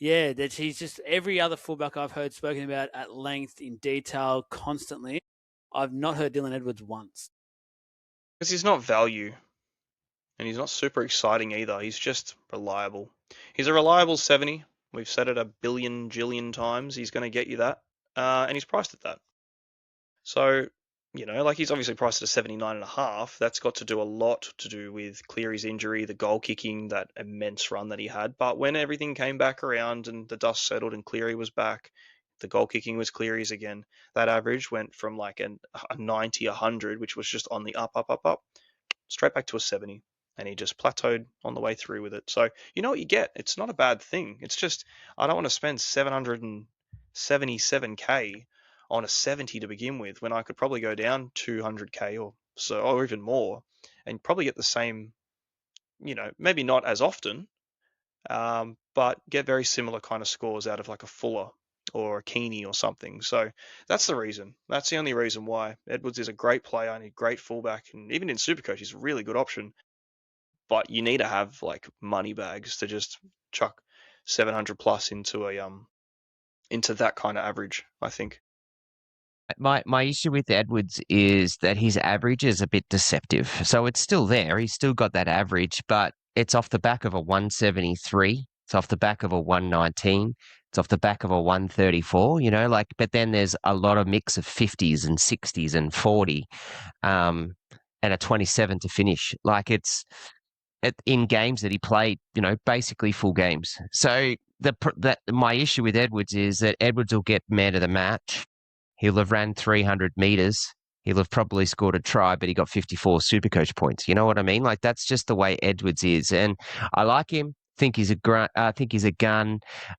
Yeah, that he's just every other fullback I've heard spoken about at length, in detail, constantly. I've not heard Dylan Edwards once. Because he's not value. And he's not super exciting either. He's just reliable. He's a reliable 70. We've said it a billion, jillion times. He's going to get you that. And he's priced at that. So, he's obviously priced at a 79.5. That's got to do a lot to do with Cleary's injury, the goal kicking, that immense run that he had. But when everything came back around and the dust settled and Cleary was back, the goal kicking was Cleary's again. That average went from like a 90, 100, which was just on the up, straight back to a 70. And he just plateaued on the way through with it. So you know what you get. It's not a bad thing. It's just I don't want to spend 777k on a 70 to begin with when I could probably go down 200k or even more and probably get the same, maybe not as often, but get very similar kind of scores out of like a Fuller or a Keeney or something. So that's the reason. That's the only reason why. Edwards is a great player and a great fullback, and even in Supercoach, he's a really good option. But you need to have like money bags to just chuck 700 plus into that kind of average, I think. My issue with Edwards is that his average is a bit deceptive. So it's still there. He's still got that average, but it's off the back of a 173. It's off the back of a 119. It's off the back of a 134, but then there's a lot of mix of 50s and 60s and 40, and a 27 to finish. Like it's in games that he played, basically full games. So my issue with Edwards is that Edwards will get man of the match. He'll have ran 300 meters. He'll have probably scored a try, but he got 54 Supercoach points. You know what I mean? Like that's just the way Edwards is, and I like him. Think he's a gun,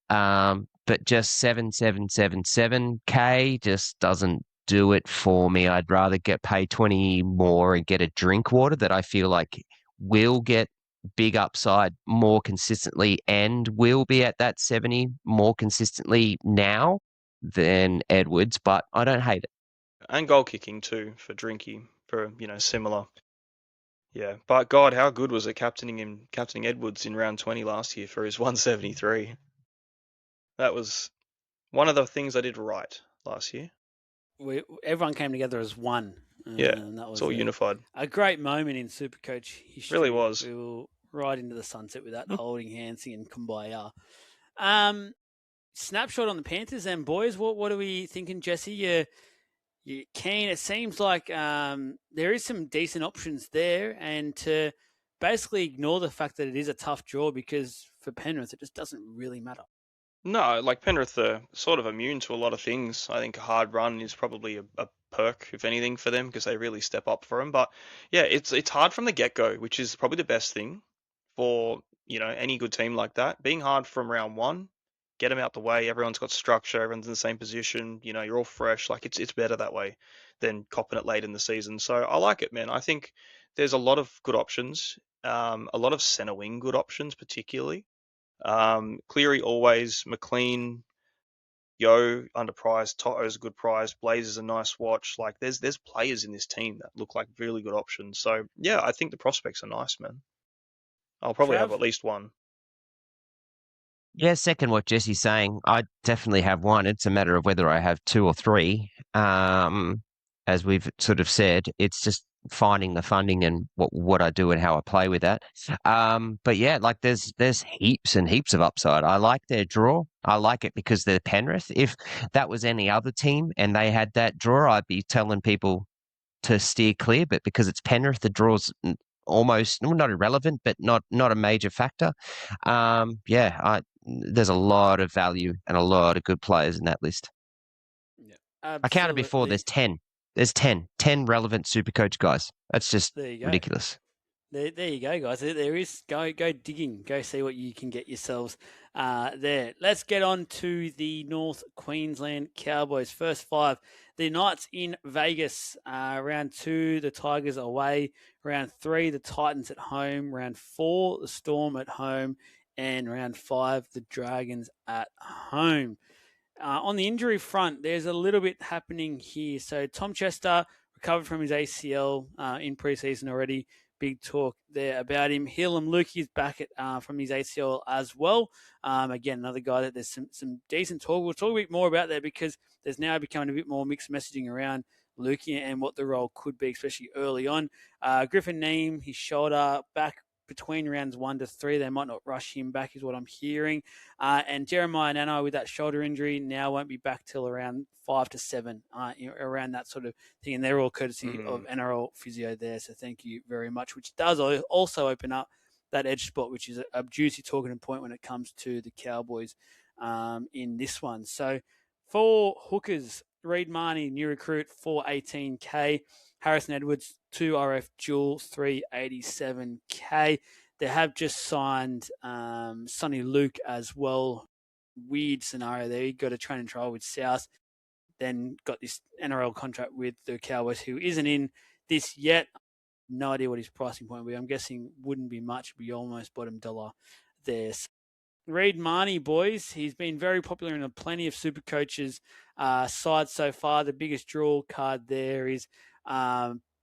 but just 7,777K just doesn't do it for me. I'd rather get paid 20 more and get a drink water that I feel like will get big upside more consistently and will be at that 70 more consistently now than Edwards, but I don't hate it. And goal kicking too for Drinky, for similar. Yeah, but God, how good was it captaining Edwards in round 20 last year for his 173? That was one of the things I did right last year. Everyone came together as one. Yeah, and that was it's all unified. A great moment in Supercoach history. Really was. We were right into the sunset with that, holding hands, singing Kumbaya. Snapshot on the Panthers then, boys. What are we thinking, Jesse? You're keen. It seems like there is some decent options there, and to basically ignore the fact that it is a tough draw, because for Penrith it just doesn't really matter. No, like Penrith are sort of immune to a lot of things. I think a hard run is probably a perk, if anything, for them, because they really step up for them. But yeah, it's hard from the get-go, which is probably the best thing for any good team like that. Being hard from round one, get them out the way. Everyone's got structure. Everyone's in the same position. You're all fresh. Like it's better that way than copping it late in the season. So I like it, man. I think there's a lot of good options. A lot of centre wing good options, particularly. Cleary always, McLean, Yo underpriced, Toto's a good price, Blazer's a nice watch. Like there's players in this team that look like really good options. So yeah, I think the prospects are nice, man. I'll probably have at least one. Yeah, second what Jesse's saying. I definitely have one. It's a matter of whether I have two or three. As we've sort of said, it's just finding the funding and what I do and how I play with that. But yeah, like there's heaps and heaps of upside. I like their draw. I like it because they're Penrith. If that was any other team and they had that draw, I'd be telling people to steer clear. But because it's Penrith, the draw's almost not irrelevant, but not a major factor. There's a lot of value and a lot of good players in that list. Yeah, I counted before. There's 10. There's 10 relevant Supercoach guys. That's just ridiculous. There you go, guys. There is. Go digging. Go see what you can get yourselves there. Let's get on to the North Queensland Cowboys. First five. The Knights in Vegas. Round 2, the Tigers away. Round 3, the Titans at home. Round 4, the Storm at home. and round 5, the Dragons at home. On the injury front, there's a little bit happening here. So Tom Chester recovered from his ACL in preseason already. Big talk there about him. Hillam Lukey is back from his ACL as well. Again, another guy that there's some decent talk. We'll talk a bit more about that because there's now becoming a bit more mixed messaging around Lukey and what the role could be, especially early on. Griffin Neame, his shoulder back between rounds 1 to 3. They might not rush him back, is what I'm hearing. And Jeremiah Nano with that shoulder injury now won't be back till around 5 to 7, around that sort of thing. And they're all courtesy of NRL Physio there. So thank you very much, which does also open up that edge spot, which is a juicy talking point when it comes to the Cowboys in this one. So for hookers, Reid Marnie, new recruit, 418K. Harrison Edwards, 2 RF dual, 387K. They have just signed Sonny Luke as well. Weird scenario there. He got a training trial with South, then got this NRL contract with the Cowboys, who isn't in this yet. No idea what his pricing point will be. I'm guessing wouldn't be much, be almost bottom dollar there. So Reid Marnie, boys, he's been very popular in plenty of Supercoaches sides so far. The biggest draw card there is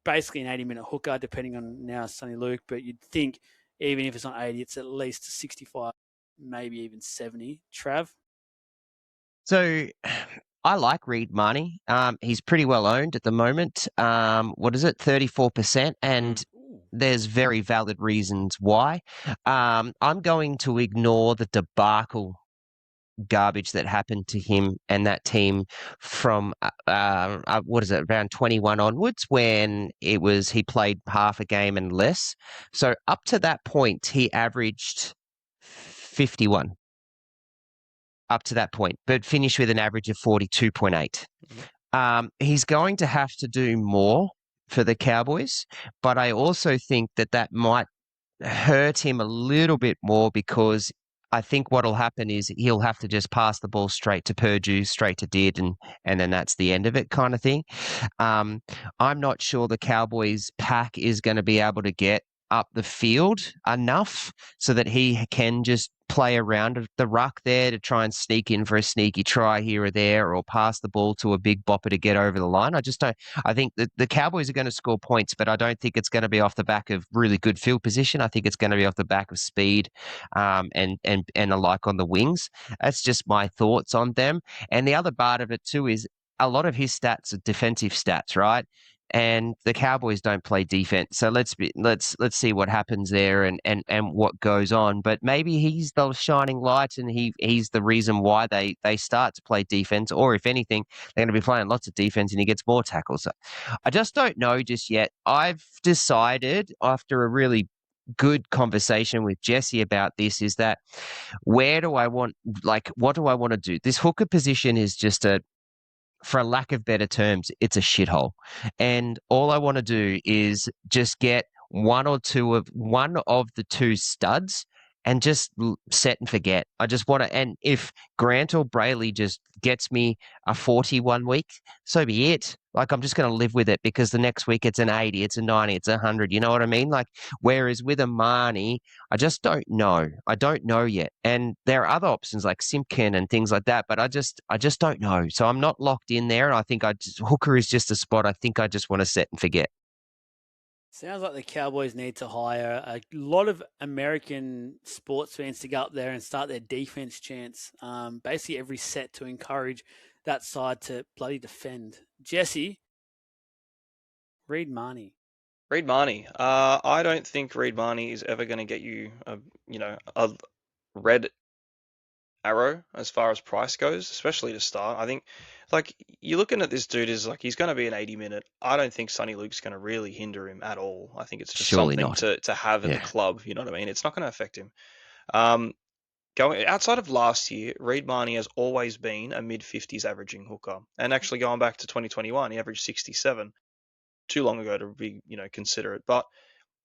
basically an 80-minute hooker, depending on now Sonny Luke, but you'd think even if it's not 80, it's at least 65, maybe even 70. Trav? So I like Reid Marnie. He's pretty well owned at the moment. What is it, 34%? And there's very valid reasons why. I'm going to ignore the debacle garbage that happened to him and that team from around 21 onwards, when he played half a game and less. So up to that point he averaged 51 up to that point, but finished with an average of 42.8. He's going to have to do more for the Cowboys, but I also think that might hurt him a little bit more, because I think what'll happen is he'll have to just pass the ball straight to Purdue, straight to Did, and then that's the end of it, kind of thing. I'm not sure the Cowboys pack is going to be able to get up the field enough so that he can just play around the ruck there to try and sneak in for a sneaky try here or there, or pass the ball to a big bopper to get over the line. I think that the Cowboys are going to score points, but I don't think it's going to be off the back of really good field position. I think it's going to be off the back of speed and a like on the wings. That's just my thoughts on them. And the other part of it too is a lot of his stats are defensive stats, right? And the Cowboys don't play defense, so let's see what happens there and what goes on. But maybe he's the shining light, and he's the reason why they start to play defense. Or if anything, they're going to be playing lots of defense, and he gets more tackles. So I just don't know just yet. I've decided after a really good conversation with Jesse about this is that what do I want to do? This hooker position is just for a lack of better terms, it's a shithole. And all I want to do is just get one of the two studs and just set and forget. I just want to, and if Grant or Brayley just gets me a 41 week, so be it. Like, I'm just going to live with it, because the next week it's an 80, it's a 90, it's 100. You know what I mean? Like, whereas with Marnie, I just don't know. I don't know yet. And there are other options like Simpkin and things like that, but I just don't know. So I'm not locked in there. And I think hooker is just a spot I think I just want to set and forget. Sounds like the Cowboys need to hire a lot of American sports fans to go up there and start their defense chants, basically every set, to encourage that side to bloody defend. Jesse, Reid Marnie. Reid Marnie. I don't think Reid Marnie is ever going to get you a red arrow as far as price goes, especially to start. I think, like, you're looking at this dude is like, he's going to be an 80-minute. I don't think Sonny Luke's going to really hinder him at all. I think it's just Surely something to have at the club. You know what I mean? It's not going to affect him. Going outside of last year, Reid Marnie has always been a mid-50s averaging hooker, and actually going back to 2021, he averaged 67. Too long ago to be consider it, but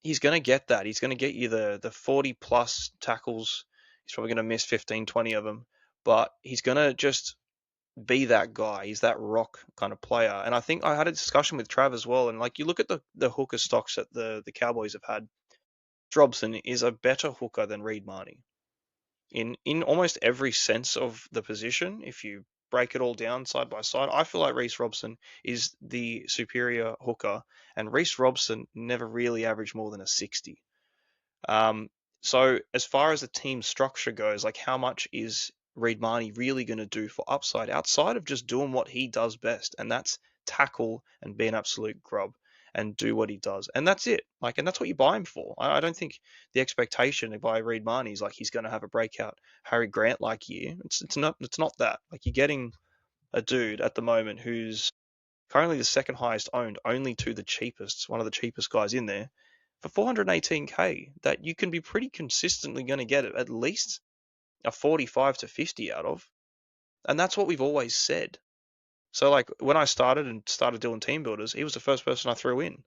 he's going to get that. He's going to get you the 40 plus tackles. He's probably going to miss 15, 20 of them, but he's going to just be that guy. He's that rock kind of player. And I think I had a discussion with Trav as well. And like, you look at the hooker stocks that the Cowboys have had, Drobson is a better hooker than Reid Marnie. in almost every sense of the position. If you break it all down side by side, I feel like Reece Robson is the superior hooker, and Reece Robson never really averaged more than a 60. So as far as the team structure goes, like how much is Reid Marnie really going to do for upside outside of just doing what he does best, and that's tackle and be an absolute grub and do what he does, and that's it. Like, and that's what you buy him for. I don't think the expectation by Reid Marnie is like he's going to have a breakout Harry Grant like year. It's not that. Like, you're getting a dude at the moment who's currently the second highest owned, only to the cheapest, one of the cheapest guys in there, for 418k, that you can be pretty consistently going to get at least a 45 to 50 out of. And that's what we've always said. So, like, when I started doing team builders, he was the first person I threw in.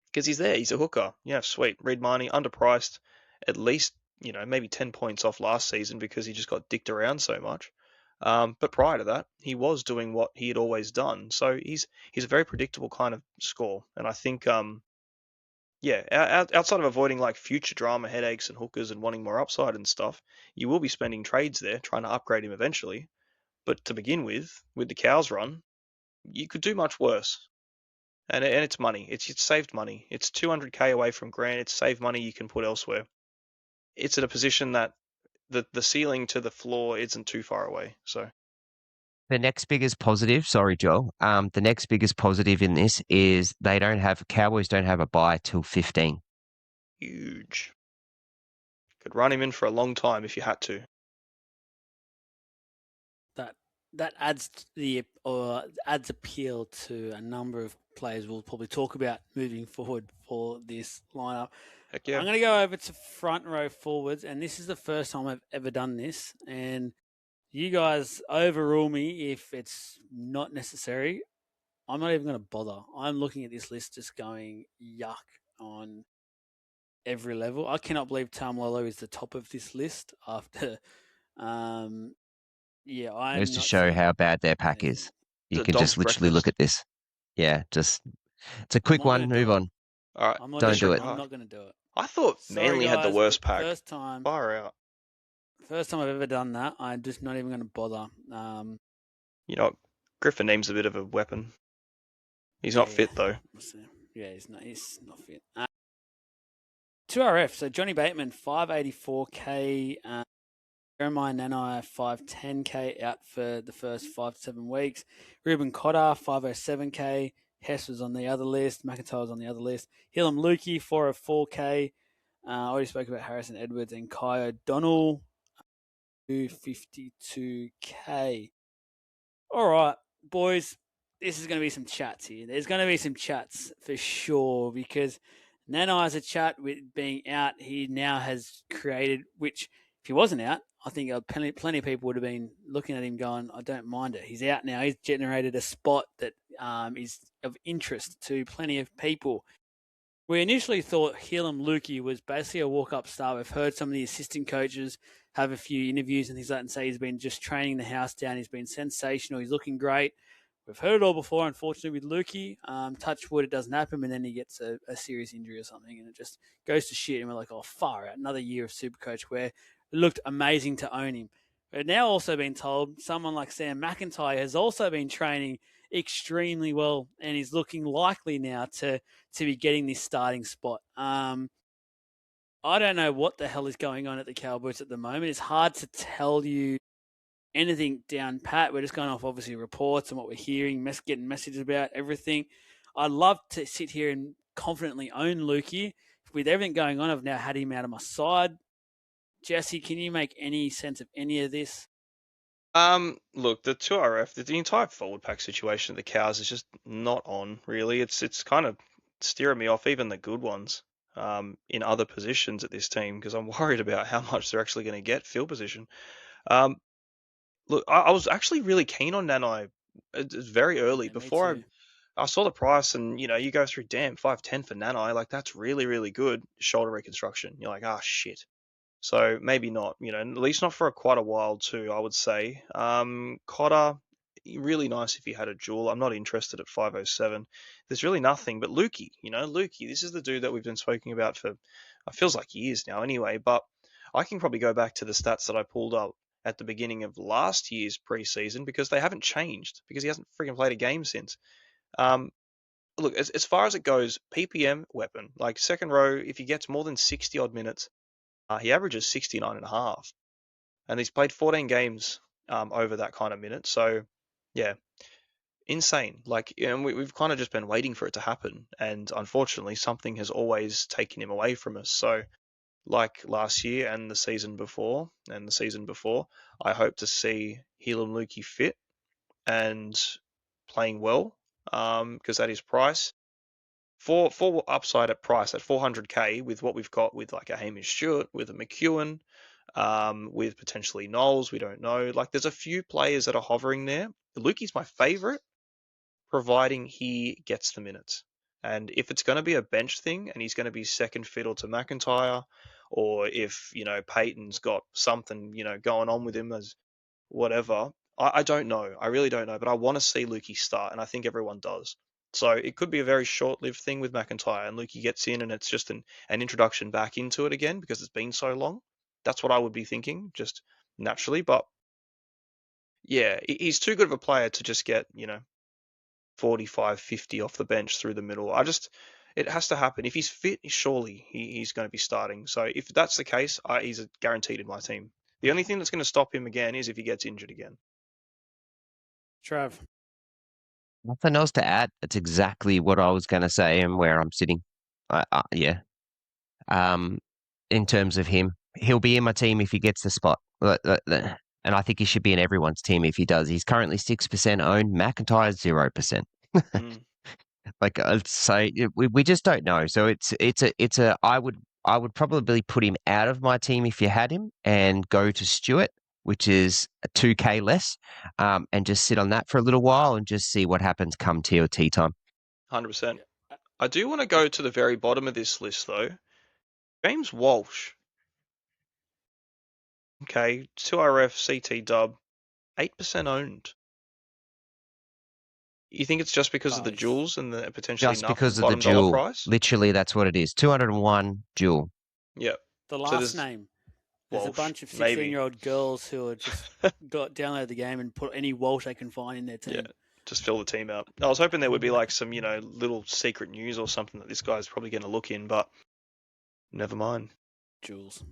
Because he's there, he's a hooker. Yeah, sweet. Reid Marnie, underpriced, at least, maybe 10 points off last season because he just got dicked around so much. But prior to that, he was doing what he had always done. So he's a very predictable kind of score. And I think, outside of avoiding like future drama, headaches, and hookers and wanting more upside and stuff, you will be spending trades there trying to upgrade him eventually. But to begin with the Cows run, you could do much worse. And it's money. It's saved money. It's 200k away from Grant. It's saved money you can put elsewhere. It's at a position that the ceiling to the floor isn't too far away. So The next biggest positive, sorry, Joel. The next biggest positive in this is Cowboys don't have a bye till 15. huge. Could run him in for a long time if you had to. That adds appeal to a number of players we'll probably talk about moving forward for this lineup. Heck yeah. I'm going to go over to front row forwards, and this is the first time I've ever done this. And you guys overrule me if it's not necessary. I'm not even going to bother. I'm looking at this list just going yuck on every level. I cannot believe Tamalolo is the top of this list after Just to show how bad their pack is. You can just literally look at this. Yeah, it's a quick one. Move on. All right, don't do it. I'm not going to do it. I thought Manly had the worst pack. First time Far out. I've ever done that. I'm just not even going to bother. Griffin Neem's a bit of a weapon. He's not fit though. Yeah, he's not fit. 2RF. So Johnny Bateman, 584k. Jeremiah Nanai, 510k out for the first 5 to 7 weeks. Ruben Cotter, 507k. Hess was on the other list. McIntyre was on the other list. Hillam Lukey, 404k. I already spoke about Harrison Edwards and Kai O'Donnell, 252k. All right, boys, this is going to be some chats here. There's going to be some chats for sure because Nanai has a chat with being out. He now has created, which if he wasn't out, I think plenty of people would have been looking at him going, I don't mind it. He's out now. He's generated a spot that is of interest to plenty of people. We initially thought Hillam Lukey was basically a walk-up star. We've heard some of the assistant coaches have a few interviews and things like that and say he's been just training the house down. He's been sensational. He's looking great. We've heard it all before, unfortunately, with Lukey. Touch wood, it doesn't happen, and then he gets a serious injury or something, and it just goes to shit. And we're like, oh, far out. Another year of Supercoach where it looked amazing to own him. We've now also been told someone like Sam McIntyre has also been training extremely well and is looking likely now to be getting this starting spot. I don't know what the hell is going on at the Cowboys at the moment. It's hard to tell you anything down pat. We're just going off obviously reports and what we're hearing, getting messages about everything. I'd love to sit here and confidently own Lukey. With everything going on, I've now had him out of my side. Jesse, can you make any sense of any of this? Look, the 2RF, the entire forward pack situation of the Cows is just not on, really. It's kind of steering me off even the good ones in other positions at this team because I'm worried about how much they're actually going to get field position. Look, I was actually really keen on Nanai very early before I saw the price and, you go through, damn, 510 for Nanai, like that's really, really good shoulder reconstruction. You're like, shit. So maybe not, at least not for quite a while too, I would say. Cotter, really nice if he had a duel. I'm not interested at 507. There's really nothing, but Lukey, this is the dude that we've been speaking about for, it feels like years now anyway, but I can probably go back to the stats that I pulled up at the beginning of last year's preseason because they haven't changed because he hasn't freaking played a game since. Look, as far as it goes, PPM weapon, like second row, if he gets more than 60 odd minutes, he averages 69.5, and he's played 14 games over that kind of minute. So, yeah, insane. Like, we've kind of just been waiting for it to happen, and unfortunately, something has always taken him away from us. So, like last year and the season before, I hope to see Helam Lukey fit and playing well, because at his price, for upside at price at 400k with what we've got with like a Hamish Stewart, with a McEwen, with potentially Knowles, we don't know. Like there's a few players that are hovering there. Lukey's my favourite, providing he gets the minutes. And if it's going to be a bench thing and he's going to be second fiddle to McIntyre, or if, Peyton's got something, going on with him as whatever, I don't know. I really don't know. But I want to see Lukey start, and I think everyone does. So it could be a very short-lived thing with McIntyre, and Lukey gets in and it's just an introduction back into it again because it's been so long. That's what I would be thinking, just naturally. But yeah, he's too good of a player to just get, 45, 50 off the bench through the middle. It has to happen. If he's fit, surely he's going to be starting. So if that's the case, he's guaranteed in my team. The only thing that's going to stop him again is if he gets injured again. Trav. Nothing else to add. It's exactly what I was going to say and where I'm sitting. Yeah. In terms of him, he'll be in my team if he gets the spot. And I think he should be in everyone's team if he does. He's currently 6% owned. McIntyre's 0%. Like so, we just don't know. So I would probably put him out of my team if you had him and go to Stewart, which is a 2k less, and just sit on that for a little while and just see what happens come TOT time. 100%. I do want to go to the very bottom of this list though. James Walsh. Okay, 2RF CT dub, 8% owned. You think it's just because of the jewels and the potentially just because of the jewel price? Literally, that's what it is. 201 jewel. Yep. The last name. There's a bunch of 16-year-old girls who are just download the game and put any Walsh they can find in their team. Yeah, just fill the team out. I was hoping there would be like some, little secret news or something that this guy's probably going to look in, but never mind. Jewels.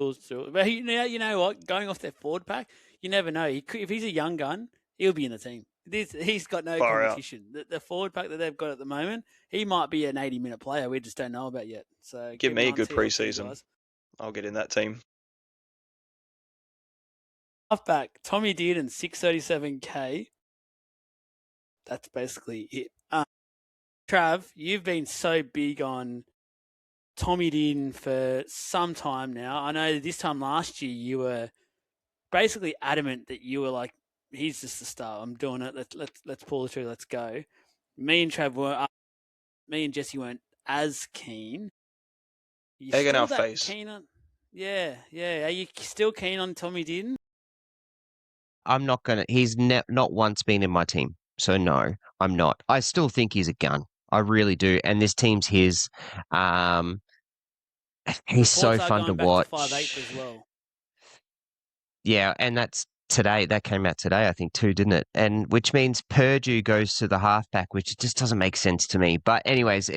But you know what? Going off their forward pack, you never know. If he's a young gun, he'll be in the team. He's got no competition. The forward pack that they've got at the moment, he might be an 80-minute player. We just don't know about yet. So give me a good preseason. I'll get in that team. Halfback, Tommy Dearden, 637k. That's basically it. Trav, you've been so big on Tommy Dearden for some time now. I know this time last year you were basically adamant that you were like, he's just the star. I'm doing it. Let's pull the trigger. Let's go. Me and Jesse weren't as keen. Egg in our face. Keen on? Yeah. Are you still keen on Tommy Dearden? I'm not gonna. He's not once been in my team, so no, I'm not. I still think he's a gun. I really do. And this team's his. He's so fun to watch. 5'8" as well. Yeah, and that's today. That came out today, I think, too, didn't it? And which means Purdue goes to the halfback, which just doesn't make sense to me. But anyways,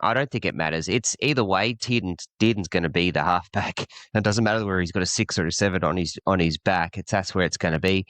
I don't think it matters. It's either way, Dearden's going to be the halfback. It doesn't matter where he's got a 6 or a 7 on his back. That's where it's going to be.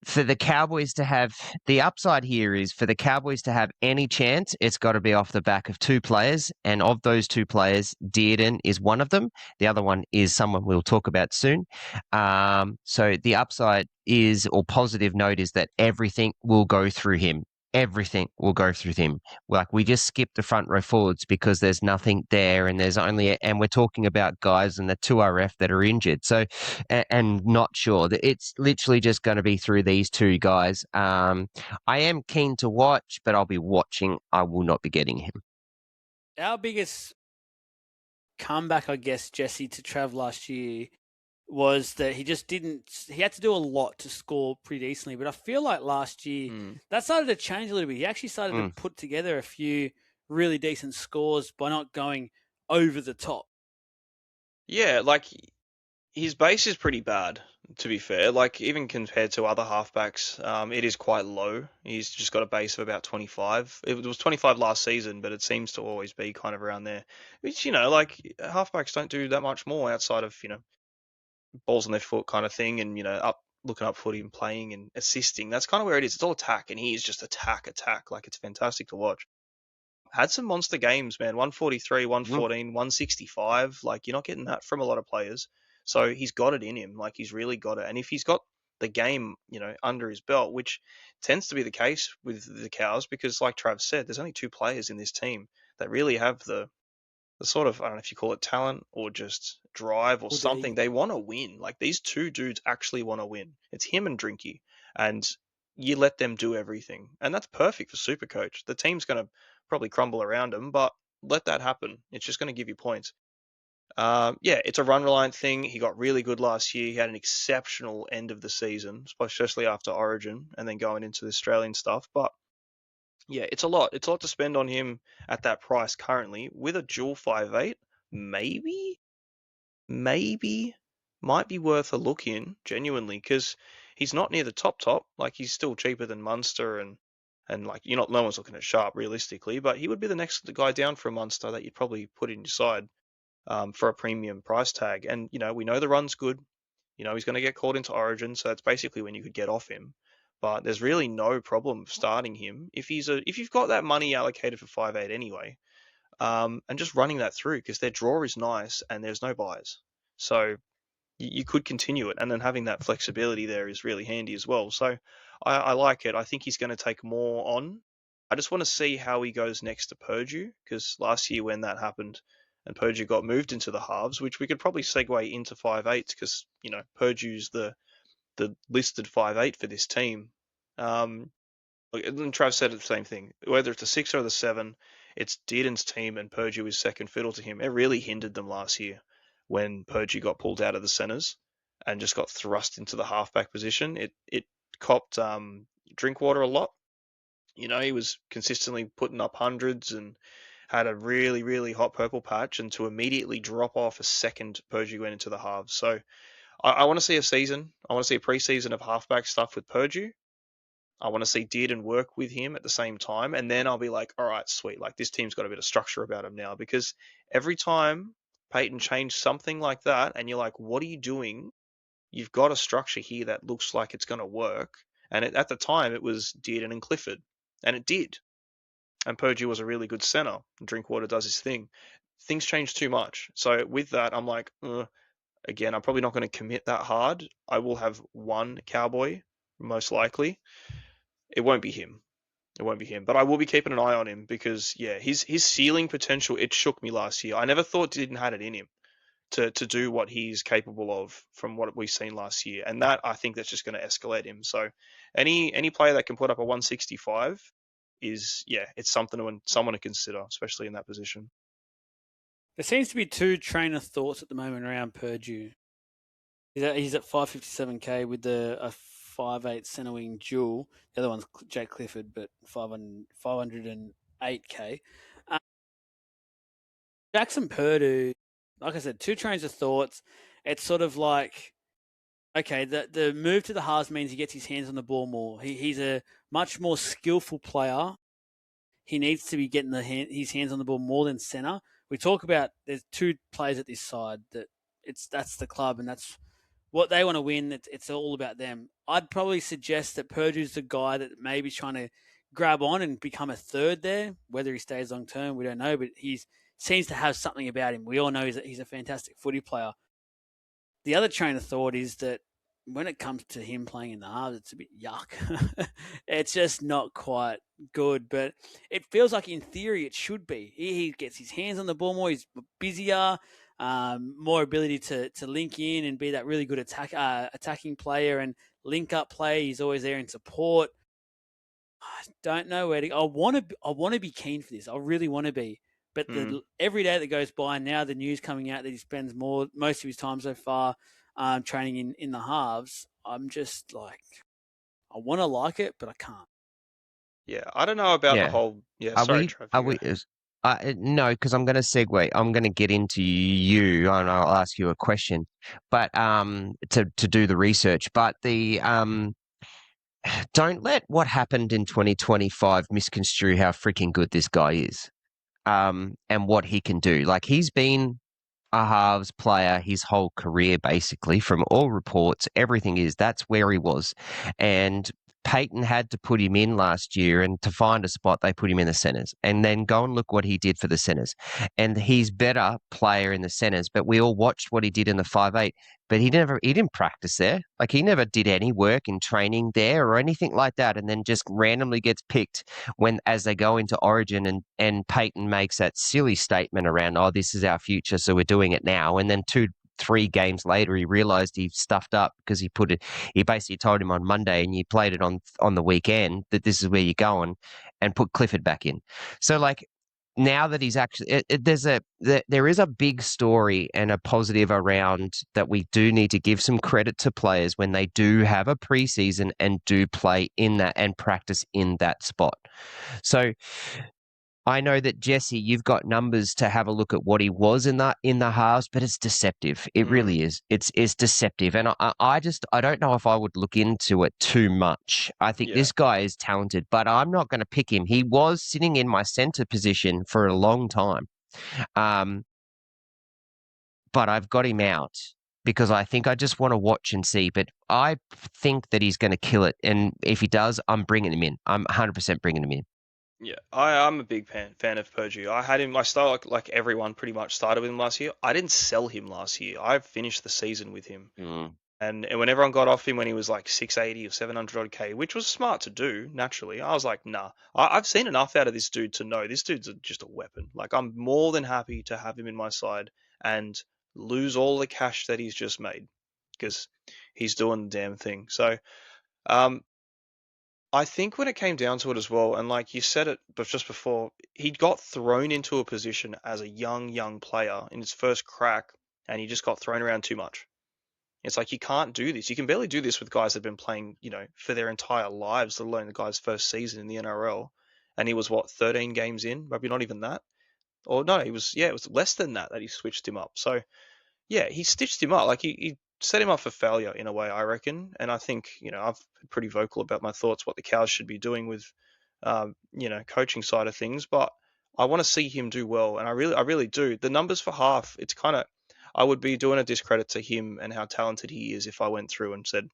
For the Cowboys to have the upside here is for the Cowboys to have any chance, it's got to be off the back of 2 players. And of those 2 players, Dearden is one of them. The other one is someone we'll talk about soon. So the upside is, or positive note is that everything will go through him. Everything will go through him. Like we just skipped the front row forwards because there's nothing there, and and we're talking about guys in the 2RF that are injured. So, and not sure that it's literally just going to be through these 2 guys. I am keen to watch, but I'll be watching. I will not be getting him. Our biggest comeback, I guess, Jesse, to Trav last year was that he had to do a lot to score pretty decently. But I feel like last year, that started to change a little bit. He actually started to put together a few really decent scores by not going over the top. Yeah, like his base is pretty bad, to be fair. Like even compared to other halfbacks, it is quite low. He's just got a base of about 25. It was 25 last season, but it seems to always be kind of around there. Which, like halfbacks don't do that much more outside of, balls on their foot kind of thing and, up looking up footy and playing and assisting. That's kind of where it is. It's all attack, and he is just attack. Like it's fantastic to watch. Had some monster games, man. 143, 114, 165. Like you're not getting that from a lot of players. So he's got it in him. Like he's really got it. And if he's got the game, under his belt, which tends to be the case with the Cows, because like Trav said, there's only two players in this team that really have the sort of, I don't know if you call it talent or just drive or something. They want to win. Like these two dudes actually want to win. It's him and Drinky, and you let them do everything, and that's perfect for Supercoach. The team's going to probably crumble around him, but let that happen. It's just going to give you points. It's a run reliant thing. He got really good last year. He had an exceptional end of the season, especially after Origin and then going into the Australian stuff. But yeah, it's a lot. It's a lot to spend on him at that price currently. With a dual 5'8", maybe might be worth a look in, genuinely, because he's not near the top. Like he's still cheaper than Munster and like no one's looking at Sharp realistically, but he would be the next guy down for a Munster that you'd probably put in your side for a premium price tag. And we know the run's good. He's going to get called into Origin, so that's basically when you could get off him. But there's really no problem starting him if you've got that money allocated for 5'8" anyway, and just running that through, because their draw is nice and there's no buys, so you could continue it, and then having that flexibility there is really handy as well. So I like it. I think he's going to take more on. I just want to see how he goes next to Purdue, because last year when that happened and Purdue got moved into the halves, which we could probably segue into 5'8", because Purdue's the listed 5'8" for this team. And Trav said the same thing. Whether it's the 6 or the 7, it's Dearden's team, and Purdue is second fiddle to him. It really hindered them last year when Purdue got pulled out of the centres and just got thrust into the halfback position. It copped Drinkwater a lot. He was consistently putting up hundreds and had a really, really hot purple patch, and to immediately drop off a second, Purdue went into the halves. So I want to see a season. I want to see a preseason of halfback stuff with Purdue. I want to see Dearden work with him at the same time, and then I'll be like, all right, sweet. Like this team's got a bit of structure about him now, because every time Peyton changed something like that, and you're like, what are you doing? You've got a structure here that looks like it's going to work. And at the time, it was Dearden and Clifford, and it did. And Purdue was a really good center. Drinkwater does his thing. Things change too much. So with that, I'm like, again, I'm probably not going to commit that hard. I will have one Cowboy, most likely. It won't be him. But I will be keeping an eye on him, because, yeah, his ceiling potential, it shook me last year. I never thought Dearden had it in him to do what he's capable of from what we've seen last year. And that, I think that's just going to escalate him. So any player that can put up a 165 is, it's someone to consider, especially in that position. There seems to be two train of thoughts at the moment around Purdue. He's at 557k with a 5'8" centre wing dual. The other one's Jake Clifford, but 508k. Jackson Purdue, like I said, two trains of thoughts. It's sort of like, okay, the move to the halves means he gets his hands on the ball more. He's a much more skillful player. He needs to be getting his hands on the ball more than centre. We talk about there's two players at this side that's the club, and that's what they want to win. It's all about them. I'd probably suggest that Purdue's the guy that maybe trying to grab on and become a third there. Whether he stays long term, we don't know, but he seems to have something about him. We all know he's a fantastic footy player. The other train of thought is that when it comes to him playing in the halves, it's a bit yuck. It's just not quite good, but it feels like in theory it should be. He gets his hands on the ball more. He's busier, more ability to link in and be that really good attacking player and link up play. He's always there in support. I don't know where to. I want to be keen for this. I really want to be. But every day that goes by, now the news coming out that he spends most of his time so far training in the halves, I'm just like, I want to like it, but I can't. Yeah, I don't know about the whole. Yeah, sorry, Trav. No, because I'm going to segue. I'm going to get into you, and I'll ask you a question, but to do the research. But don't let what happened in 2025 misconstrue how freaking good this guy is, and what he can do. Like he's been a halves player his whole career, basically, from all reports. Everything is that's where he was. And Peyton had to put him in last year, and to find a spot, they put him in the centres. And then go and look what he did for the centres. And he's better player in the centres, but we all watched what he did in the 5'8". But he didn't practice there. Like he never did any work in training there or anything like that. And then just randomly gets picked as they go into Origin, and Peyton makes that silly statement around, oh, this is our future, so we're doing it now. And then 2-3 games later, he realized he stuffed up because he basically told him on Monday, and you played it on the weekend, that this is where you're going, and put Clifford back in. So like, now that he's actually, there is a big story and a positive around that. We do need to give some credit to players when they do have a preseason and do play in that and practice in that spot. So I know that Jesse, you've got numbers to have a look at what he was in the halves, but it's deceptive. It really is. It's deceptive, and I don't know if I would look into it too much. I think this guy is talented, but I'm not going to pick him. He was sitting in my center position for a long time, but I've got him out because I think I just want to watch and see. But I think that he's going to kill it, and if he does, I'm bringing him in. I'm 100% bringing him in. Yeah, I'm a big fan of Purdue. I had him. I started like everyone pretty much started with him last year. I didn't sell him last year. I finished the season with him. And when everyone got off him when he was like 680 or 700 odd K, which was smart to do naturally, I was like, nah. I've seen enough out of this dude to know this dude's just a weapon. Like I'm more than happy to have him in my side and lose all the cash that he's just made because he's doing the damn thing. So, I think when it came down to it as well, and like you said it but just before, he got thrown into a position as a young player in his first crack, and he just got thrown around too much. It's like you can't do this. You can barely do this with guys that have been playing, for their entire lives, let alone the guy's first season in the NRL. And he was 13 games in, maybe not even that. Or no, it was less than that he switched him up. So yeah, he stitched him up. Like he set him up for failure in a way, I reckon. And I think, I've been pretty vocal about my thoughts, what the Cows should be doing with, coaching side of things. But I want to see him do well, and I really do. The numbers for half, it's kind of, I would be doing a discredit to him and how talented he is if I went through and said,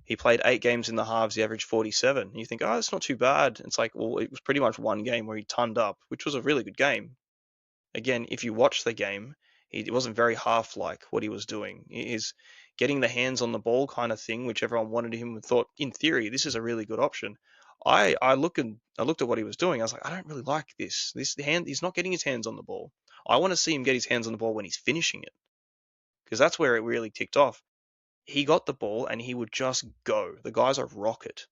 he played 8 games in the halves, he averaged 47. And you think, oh, that's not too bad. It's like, well, it was pretty much one game where he tonned up, which was a really good game. Again, if you watch the game, it wasn't very half-like what he was doing. He's getting the hands on the ball kind of thing, which everyone wanted him and thought, in theory, this is a really good option. I looked at what he was doing. I was like, I don't really like this. He's not getting his hands on the ball. I want to see him get his hands on the ball when he's finishing it, because that's where it really ticked off. He got the ball and he would just go. The guy's a rocket.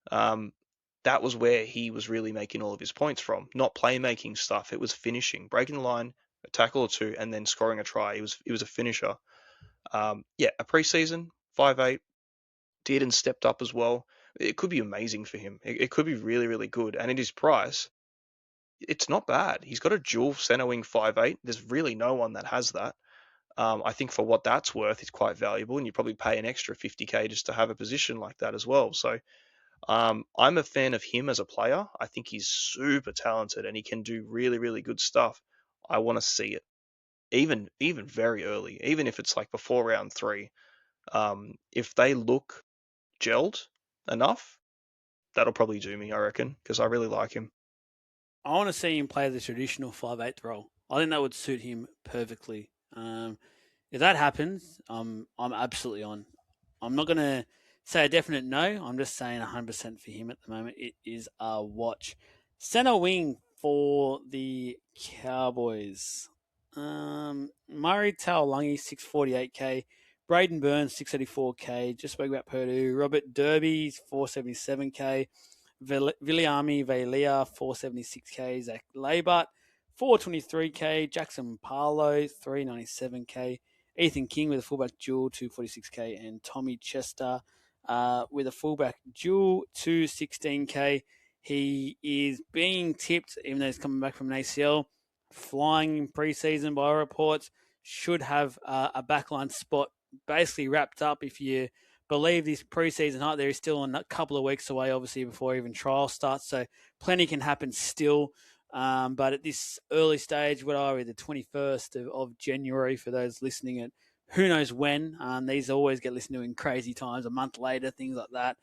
That was where he was really making all of his points from. Not playmaking stuff. It was finishing, breaking the line, a tackle or two, and then scoring a try. He was a finisher. A preseason 5'8", did and stepped up as well. It could be amazing for him. It could be really, really good. And at his price, it's not bad. He's got a dual center wing 5'8". There's really no one that has that. I think for what that's worth, it's quite valuable, and you probably pay an extra 50K just to have a position like that as well. So I'm a fan of him as a player. I think he's super talented and he can do really, really good stuff. I want to see it, even very early, even if it's like before round 3. If they look gelled enough, that'll probably do me, I reckon, because I really like him. I want to see him play the traditional 5'8" role. I think that would suit him perfectly. If that happens, I'm absolutely on. I'm not going to say a definite no. I'm just saying 100% for him at the moment. It is a watch. Center wing for the Cowboys. Murray Taulagi, 648K. Braden Burns, 684K. Just spoke about Purdue. Robert Derby, 477K. Viliami Vailea, 476K. Zach Labart, 423K. Jackson Parlow, 397K. Ethan King with a fullback dual, 246K. And Tommy Chester with a fullback dual, 216K. He is being tipped, even though he's coming back from an ACL, flying in preseason by reports, should have a backline spot basically wrapped up. If you believe this preseason hype, there is still a couple of weeks away, obviously, before even trial starts. So plenty can happen still. But at this early stage, what are we, the 21st of January for those listening at who knows when. These always get listened to in crazy times, a month later, things like that.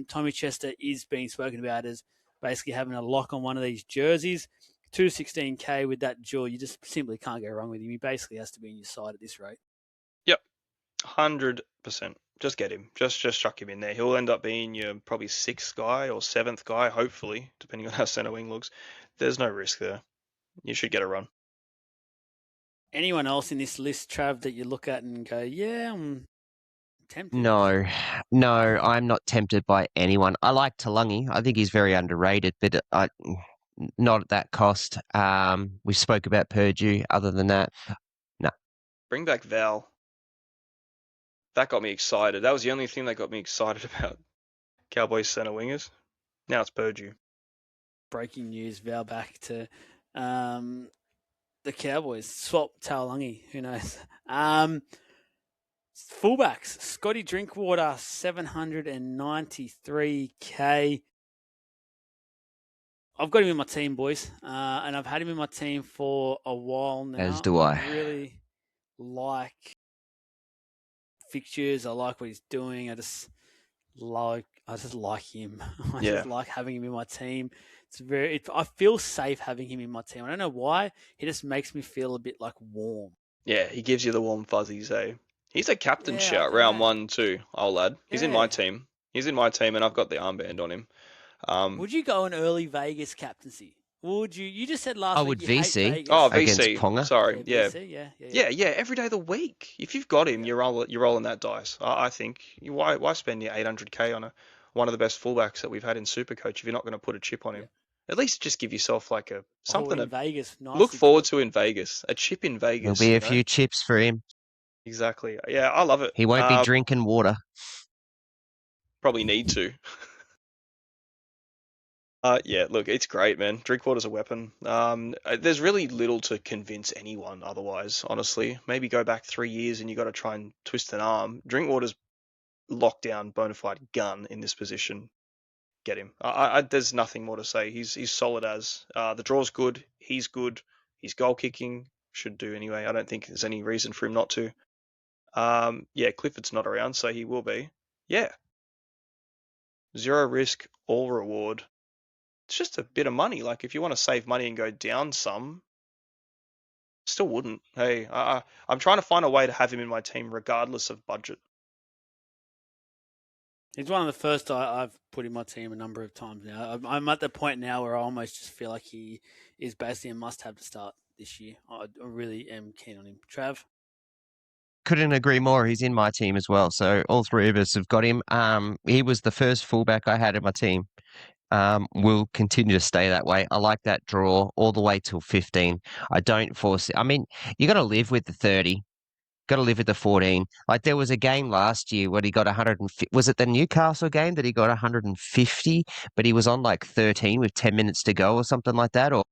Tommy Chester is being spoken about as basically having a lock on one of these jerseys. 216K with that jewel, you just simply can't go wrong with him. He basically has to be on your side at this rate. Yep, 100%. Just get him. Just chuck him in there. He'll end up being your probably 6th guy or 7th guy, hopefully, depending on how centre wing looks. There's no risk there. You should get a run. Anyone else in this list, Trav, that you look at and go, yeah, I'm tempted? No, I'm not tempted by anyone. I like Talangi. I think he's very underrated, but not at that cost. We spoke about Purdue. Other than that, no. Bring back Val. That got me excited. That was the only thing that got me excited about Cowboys centre wingers. Now it's Purdue. Breaking news, Val back to the Cowboys. Swap Taulagi, who knows? Fullbacks, Scotty Drinkwater, 793K. I've got him in my team, boys, and I've had him in my team for a while now. As do I. I really like fixtures. I like what he's doing. I just like him. I just like having him in my team. I feel safe having him in my team. I don't know why. He just makes me feel a bit like warm. Yeah, he gives you the warm fuzzies, eh? He's a captain shout round 1 too, old lad. He's in my team. He's in my team, and I've got the armband on him. Would you go an early Vegas captaincy? Would you? You just said last week you VC. hate Vegas. Oh, Against VC. Ponga. Sorry, yeah. VC, Yeah, every day of the week. If you've got him, you're rolling that dice. I think. Why spend your 800K on one of the best fullbacks that we've had in Supercoach if you're not going to put a chip on him? At least just give yourself like something to Vegas, look forward to in Vegas. A chip in Vegas. There'll be a few chips for him. Exactly. Yeah, I love it. He won't be drinking water. Probably need to. Yeah, look, it's great, man. Drinkwater's a weapon. There's really little to convince anyone otherwise, honestly. Maybe go back 3 years and you got to try and twist an arm. Drinkwater's lockdown bona fide gun in this position. Get him. There's nothing more to say. He's solid as. The draw's good. He's good. He's goal kicking. Should do anyway. I don't think there's any reason for him not to. Yeah, Clifford's not around, so he will be. Yeah. 0 risk, all reward. It's just a bit of money. Like, if you want to save money and go down some, still wouldn't. Hey, I'm trying to find a way to have him in my team regardless of budget. He's one of the first I've put in my team a number of times now. I'm at the point now where I almost just feel like he is basically a must-have to start this year. I really am keen on him. Trav? Couldn't agree more. He's in my team as well. So all 3 of us have got him. He was the first fullback I had in my team. Will continue to stay that way. I like that draw all the way till 15. I don't force it. I mean, you got to live with the 30. Got to live with the 14. Like, there was a game last year where he got 150. Was it the Newcastle game that he got 150, but he was on like 13 with 10 minutes to go or something like that? Or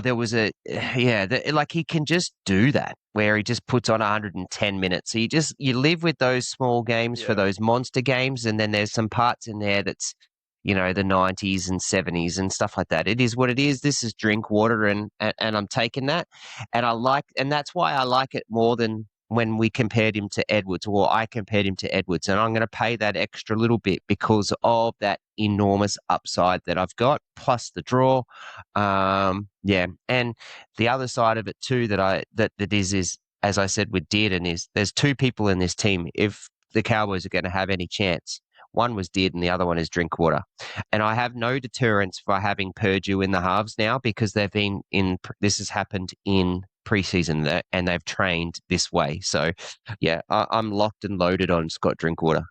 there was like he can just do that where he just puts on 110 minutes. So you live with those small games for those monster games, and then there's some parts in there that's, the 90s and 70s and stuff like that. It is what it is. This is Drinkwater, and I'm taking that, and that's why I like it more than when we compared him to Edwards, or I compared him to Edwards, and I'm going to pay that extra little bit because of that enormous upside that I've got, plus the draw. And the other side of it too that is, as I said with Dearden, is there's 2 people in this team. If the Cowboys are going to have any chance, one was Dearden, the other one is Drinkwater. And I have no deterrence for having Purdue in the halves now because this has happened in preseason and they've trained this way. So, yeah, I'm locked and loaded on Scott Drinkwater.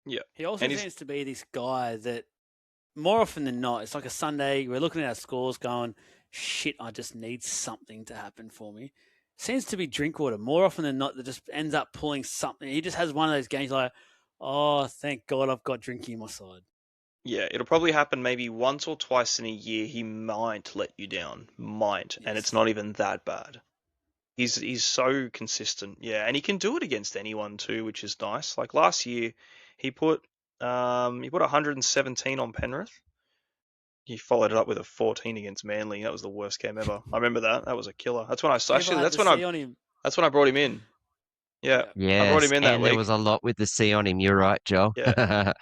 Yeah. He also seems to be this guy that more often than not, it's like a Sunday, we're looking at our scores going, shit, I just need something to happen for me. Seems to be Drinkwater more often than not that just ends up pulling something. He just has one of those games like, oh, thank God I've got Drinky on my side. Yeah, it'll probably happen maybe once or twice in a year. He might let you down, and it's Yes. not even that bad. He's so consistent, yeah, and he can do it against anyone too, which is nice. Like last year, he put 117 on Penrith. He followed it up with a 14 against Manly. That was the worst game ever. I remember that. That was a killer. That's when I People actually had the C on him. that's when I brought him in. Yeah, Yeah. I brought him Yes, in that and there was week. a lot with the C on him. You're right, Joel. Yeah.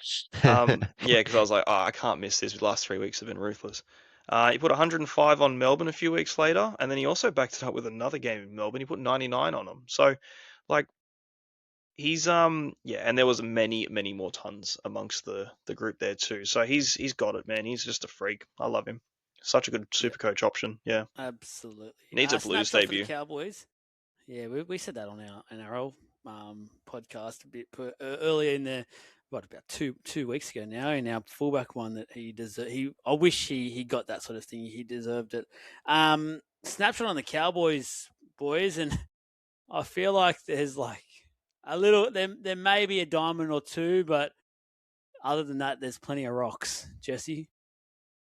Yeah, because I was like, oh, I can't miss this. The last 3 weeks have been ruthless. He put 105 on Melbourne a few weeks later, and then he also backed it up with another game in Melbourne. He put 99 on them. So, like, he's yeah, and there was many more tons amongst the group there too. So he's got it, man. He's just a freak. I love him. Such a good Yeah. super coach option. Yeah, Absolutely. needs a Blues Snapshot for the debut. Cowboys. Yeah, we said that on our NRL podcast a bit earlier in the about two weeks ago now. In our fullback one that he deserved. I wish he got that sort of thing. He deserved it. Snapshot on the Cowboys boys, and I feel like there's like a little. There may be a diamond or two, but other than that, there's plenty of rocks. Jesse.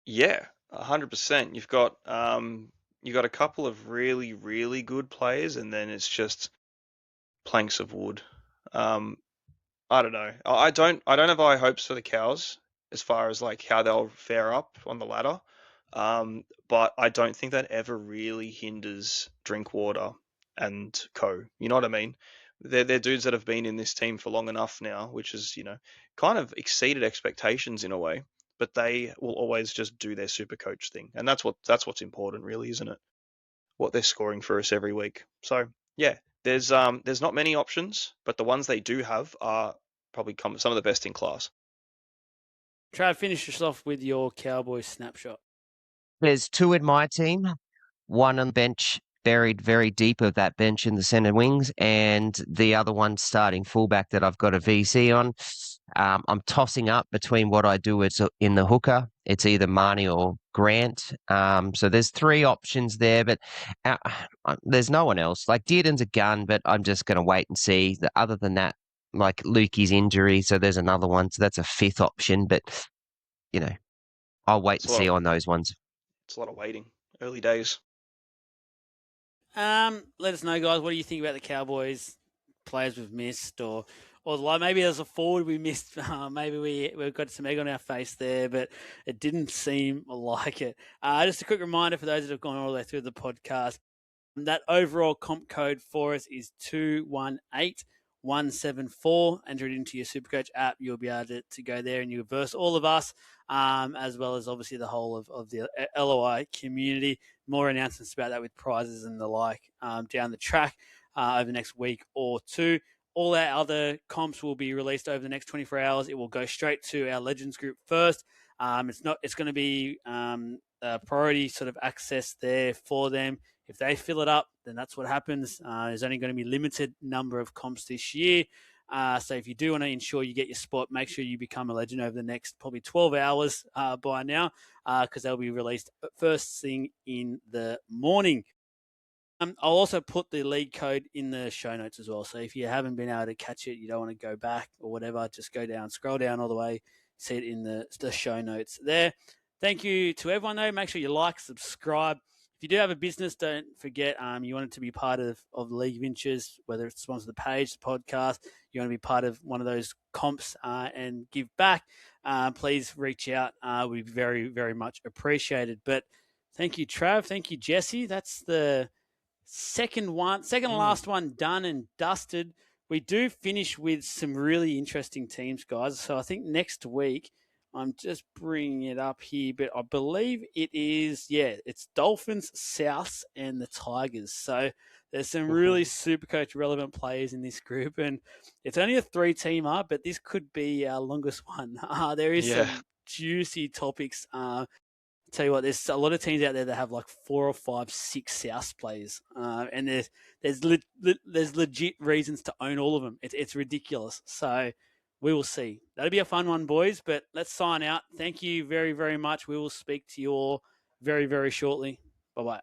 Yeah, 100%. You've got a couple of really good players, and then it's just planks of wood. Um, I don't know. I don't have high hopes for the Cows as far as like how they'll fare up on the ladder. But I don't think that ever really hinders Drinkwater and co. You know what I mean? They're dudes that have been in this team for long enough now, which is, kind of exceeded expectations in a way. But they will always just do their super coach thing. And that's what's important really, isn't it? What they're scoring for us every week. So yeah, there's not many options, but the ones they do have are probably some of the best in class. Trav, finish us off with your Cowboys snapshot. There's two in my team, one on the bench, buried very deep of that bench in the centre wings, and the other one starting fullback that I've got a VC on. I'm tossing up between what I do in the hooker. It's either Marnie or Grant. So there's three options there, but there's no one else. Like Dearden's a gun, but I'm just going to wait and see. Other than that, like Lukey's injury, so there's another one. So that's a fifth option, but I'll wait It's and a lot see of on those ones. it's a lot of waiting. Early days. Let us know, guys. What do you think about the Cowboys players we've missed, or like maybe there's a forward we missed. Maybe we've got some egg on our face there, but it didn't seem like it. Just a quick reminder for those that have gone all the way through the podcast. That overall comp code for us is 218174. Enter it into your Supercoach app. You'll be able to go there and you'll verse all of us, as well as obviously the whole of the LOI community. More announcements about that with prizes and the like down the track over the next week or two. All our other comps will be released over the next 24 hours. It will go straight to our Legends group first. It's going to be priority sort of access there for them. If they fill it up, then that's what happens. There's only going to be limited number of comps this year. So if you do want to ensure you get your spot, make sure you become a legend over the next probably 12 hours by now, because they'll be released first thing in the morning. I'll also put the league code in the show notes as well. So if you haven't been able to catch it, you don't want to go back or whatever, just go down, scroll down all the way, see it in the show notes there. Thank you to everyone, though. Make sure you like, subscribe. If you do have a business, don't forget you want it to be part of the League of Inches, whether it's sponsor the page, the podcast, you want to be part of one of those comps and give back, please reach out. We'd be very, very much appreciated. But thank you, Trav. Thank you, Jesse. That's the second last one done and dusted. We do finish with some really interesting teams, guys. So I think next week, I'm just bringing it up here, but I believe it's Dolphins, Souths, and the Tigers. So there's some really Supercoach relevant players in this group, and it's only a 3-teamer, but this could be our longest one. There is some juicy topics. Tell you what, there's a lot of teams out there that have like 4 or 5, 6 South players, and there's legit reasons to own all of them. It's ridiculous. So we will see. That'll be a fun one, boys. But let's sign out. Thank you very, very much. We will speak to you all very, very shortly. Bye bye.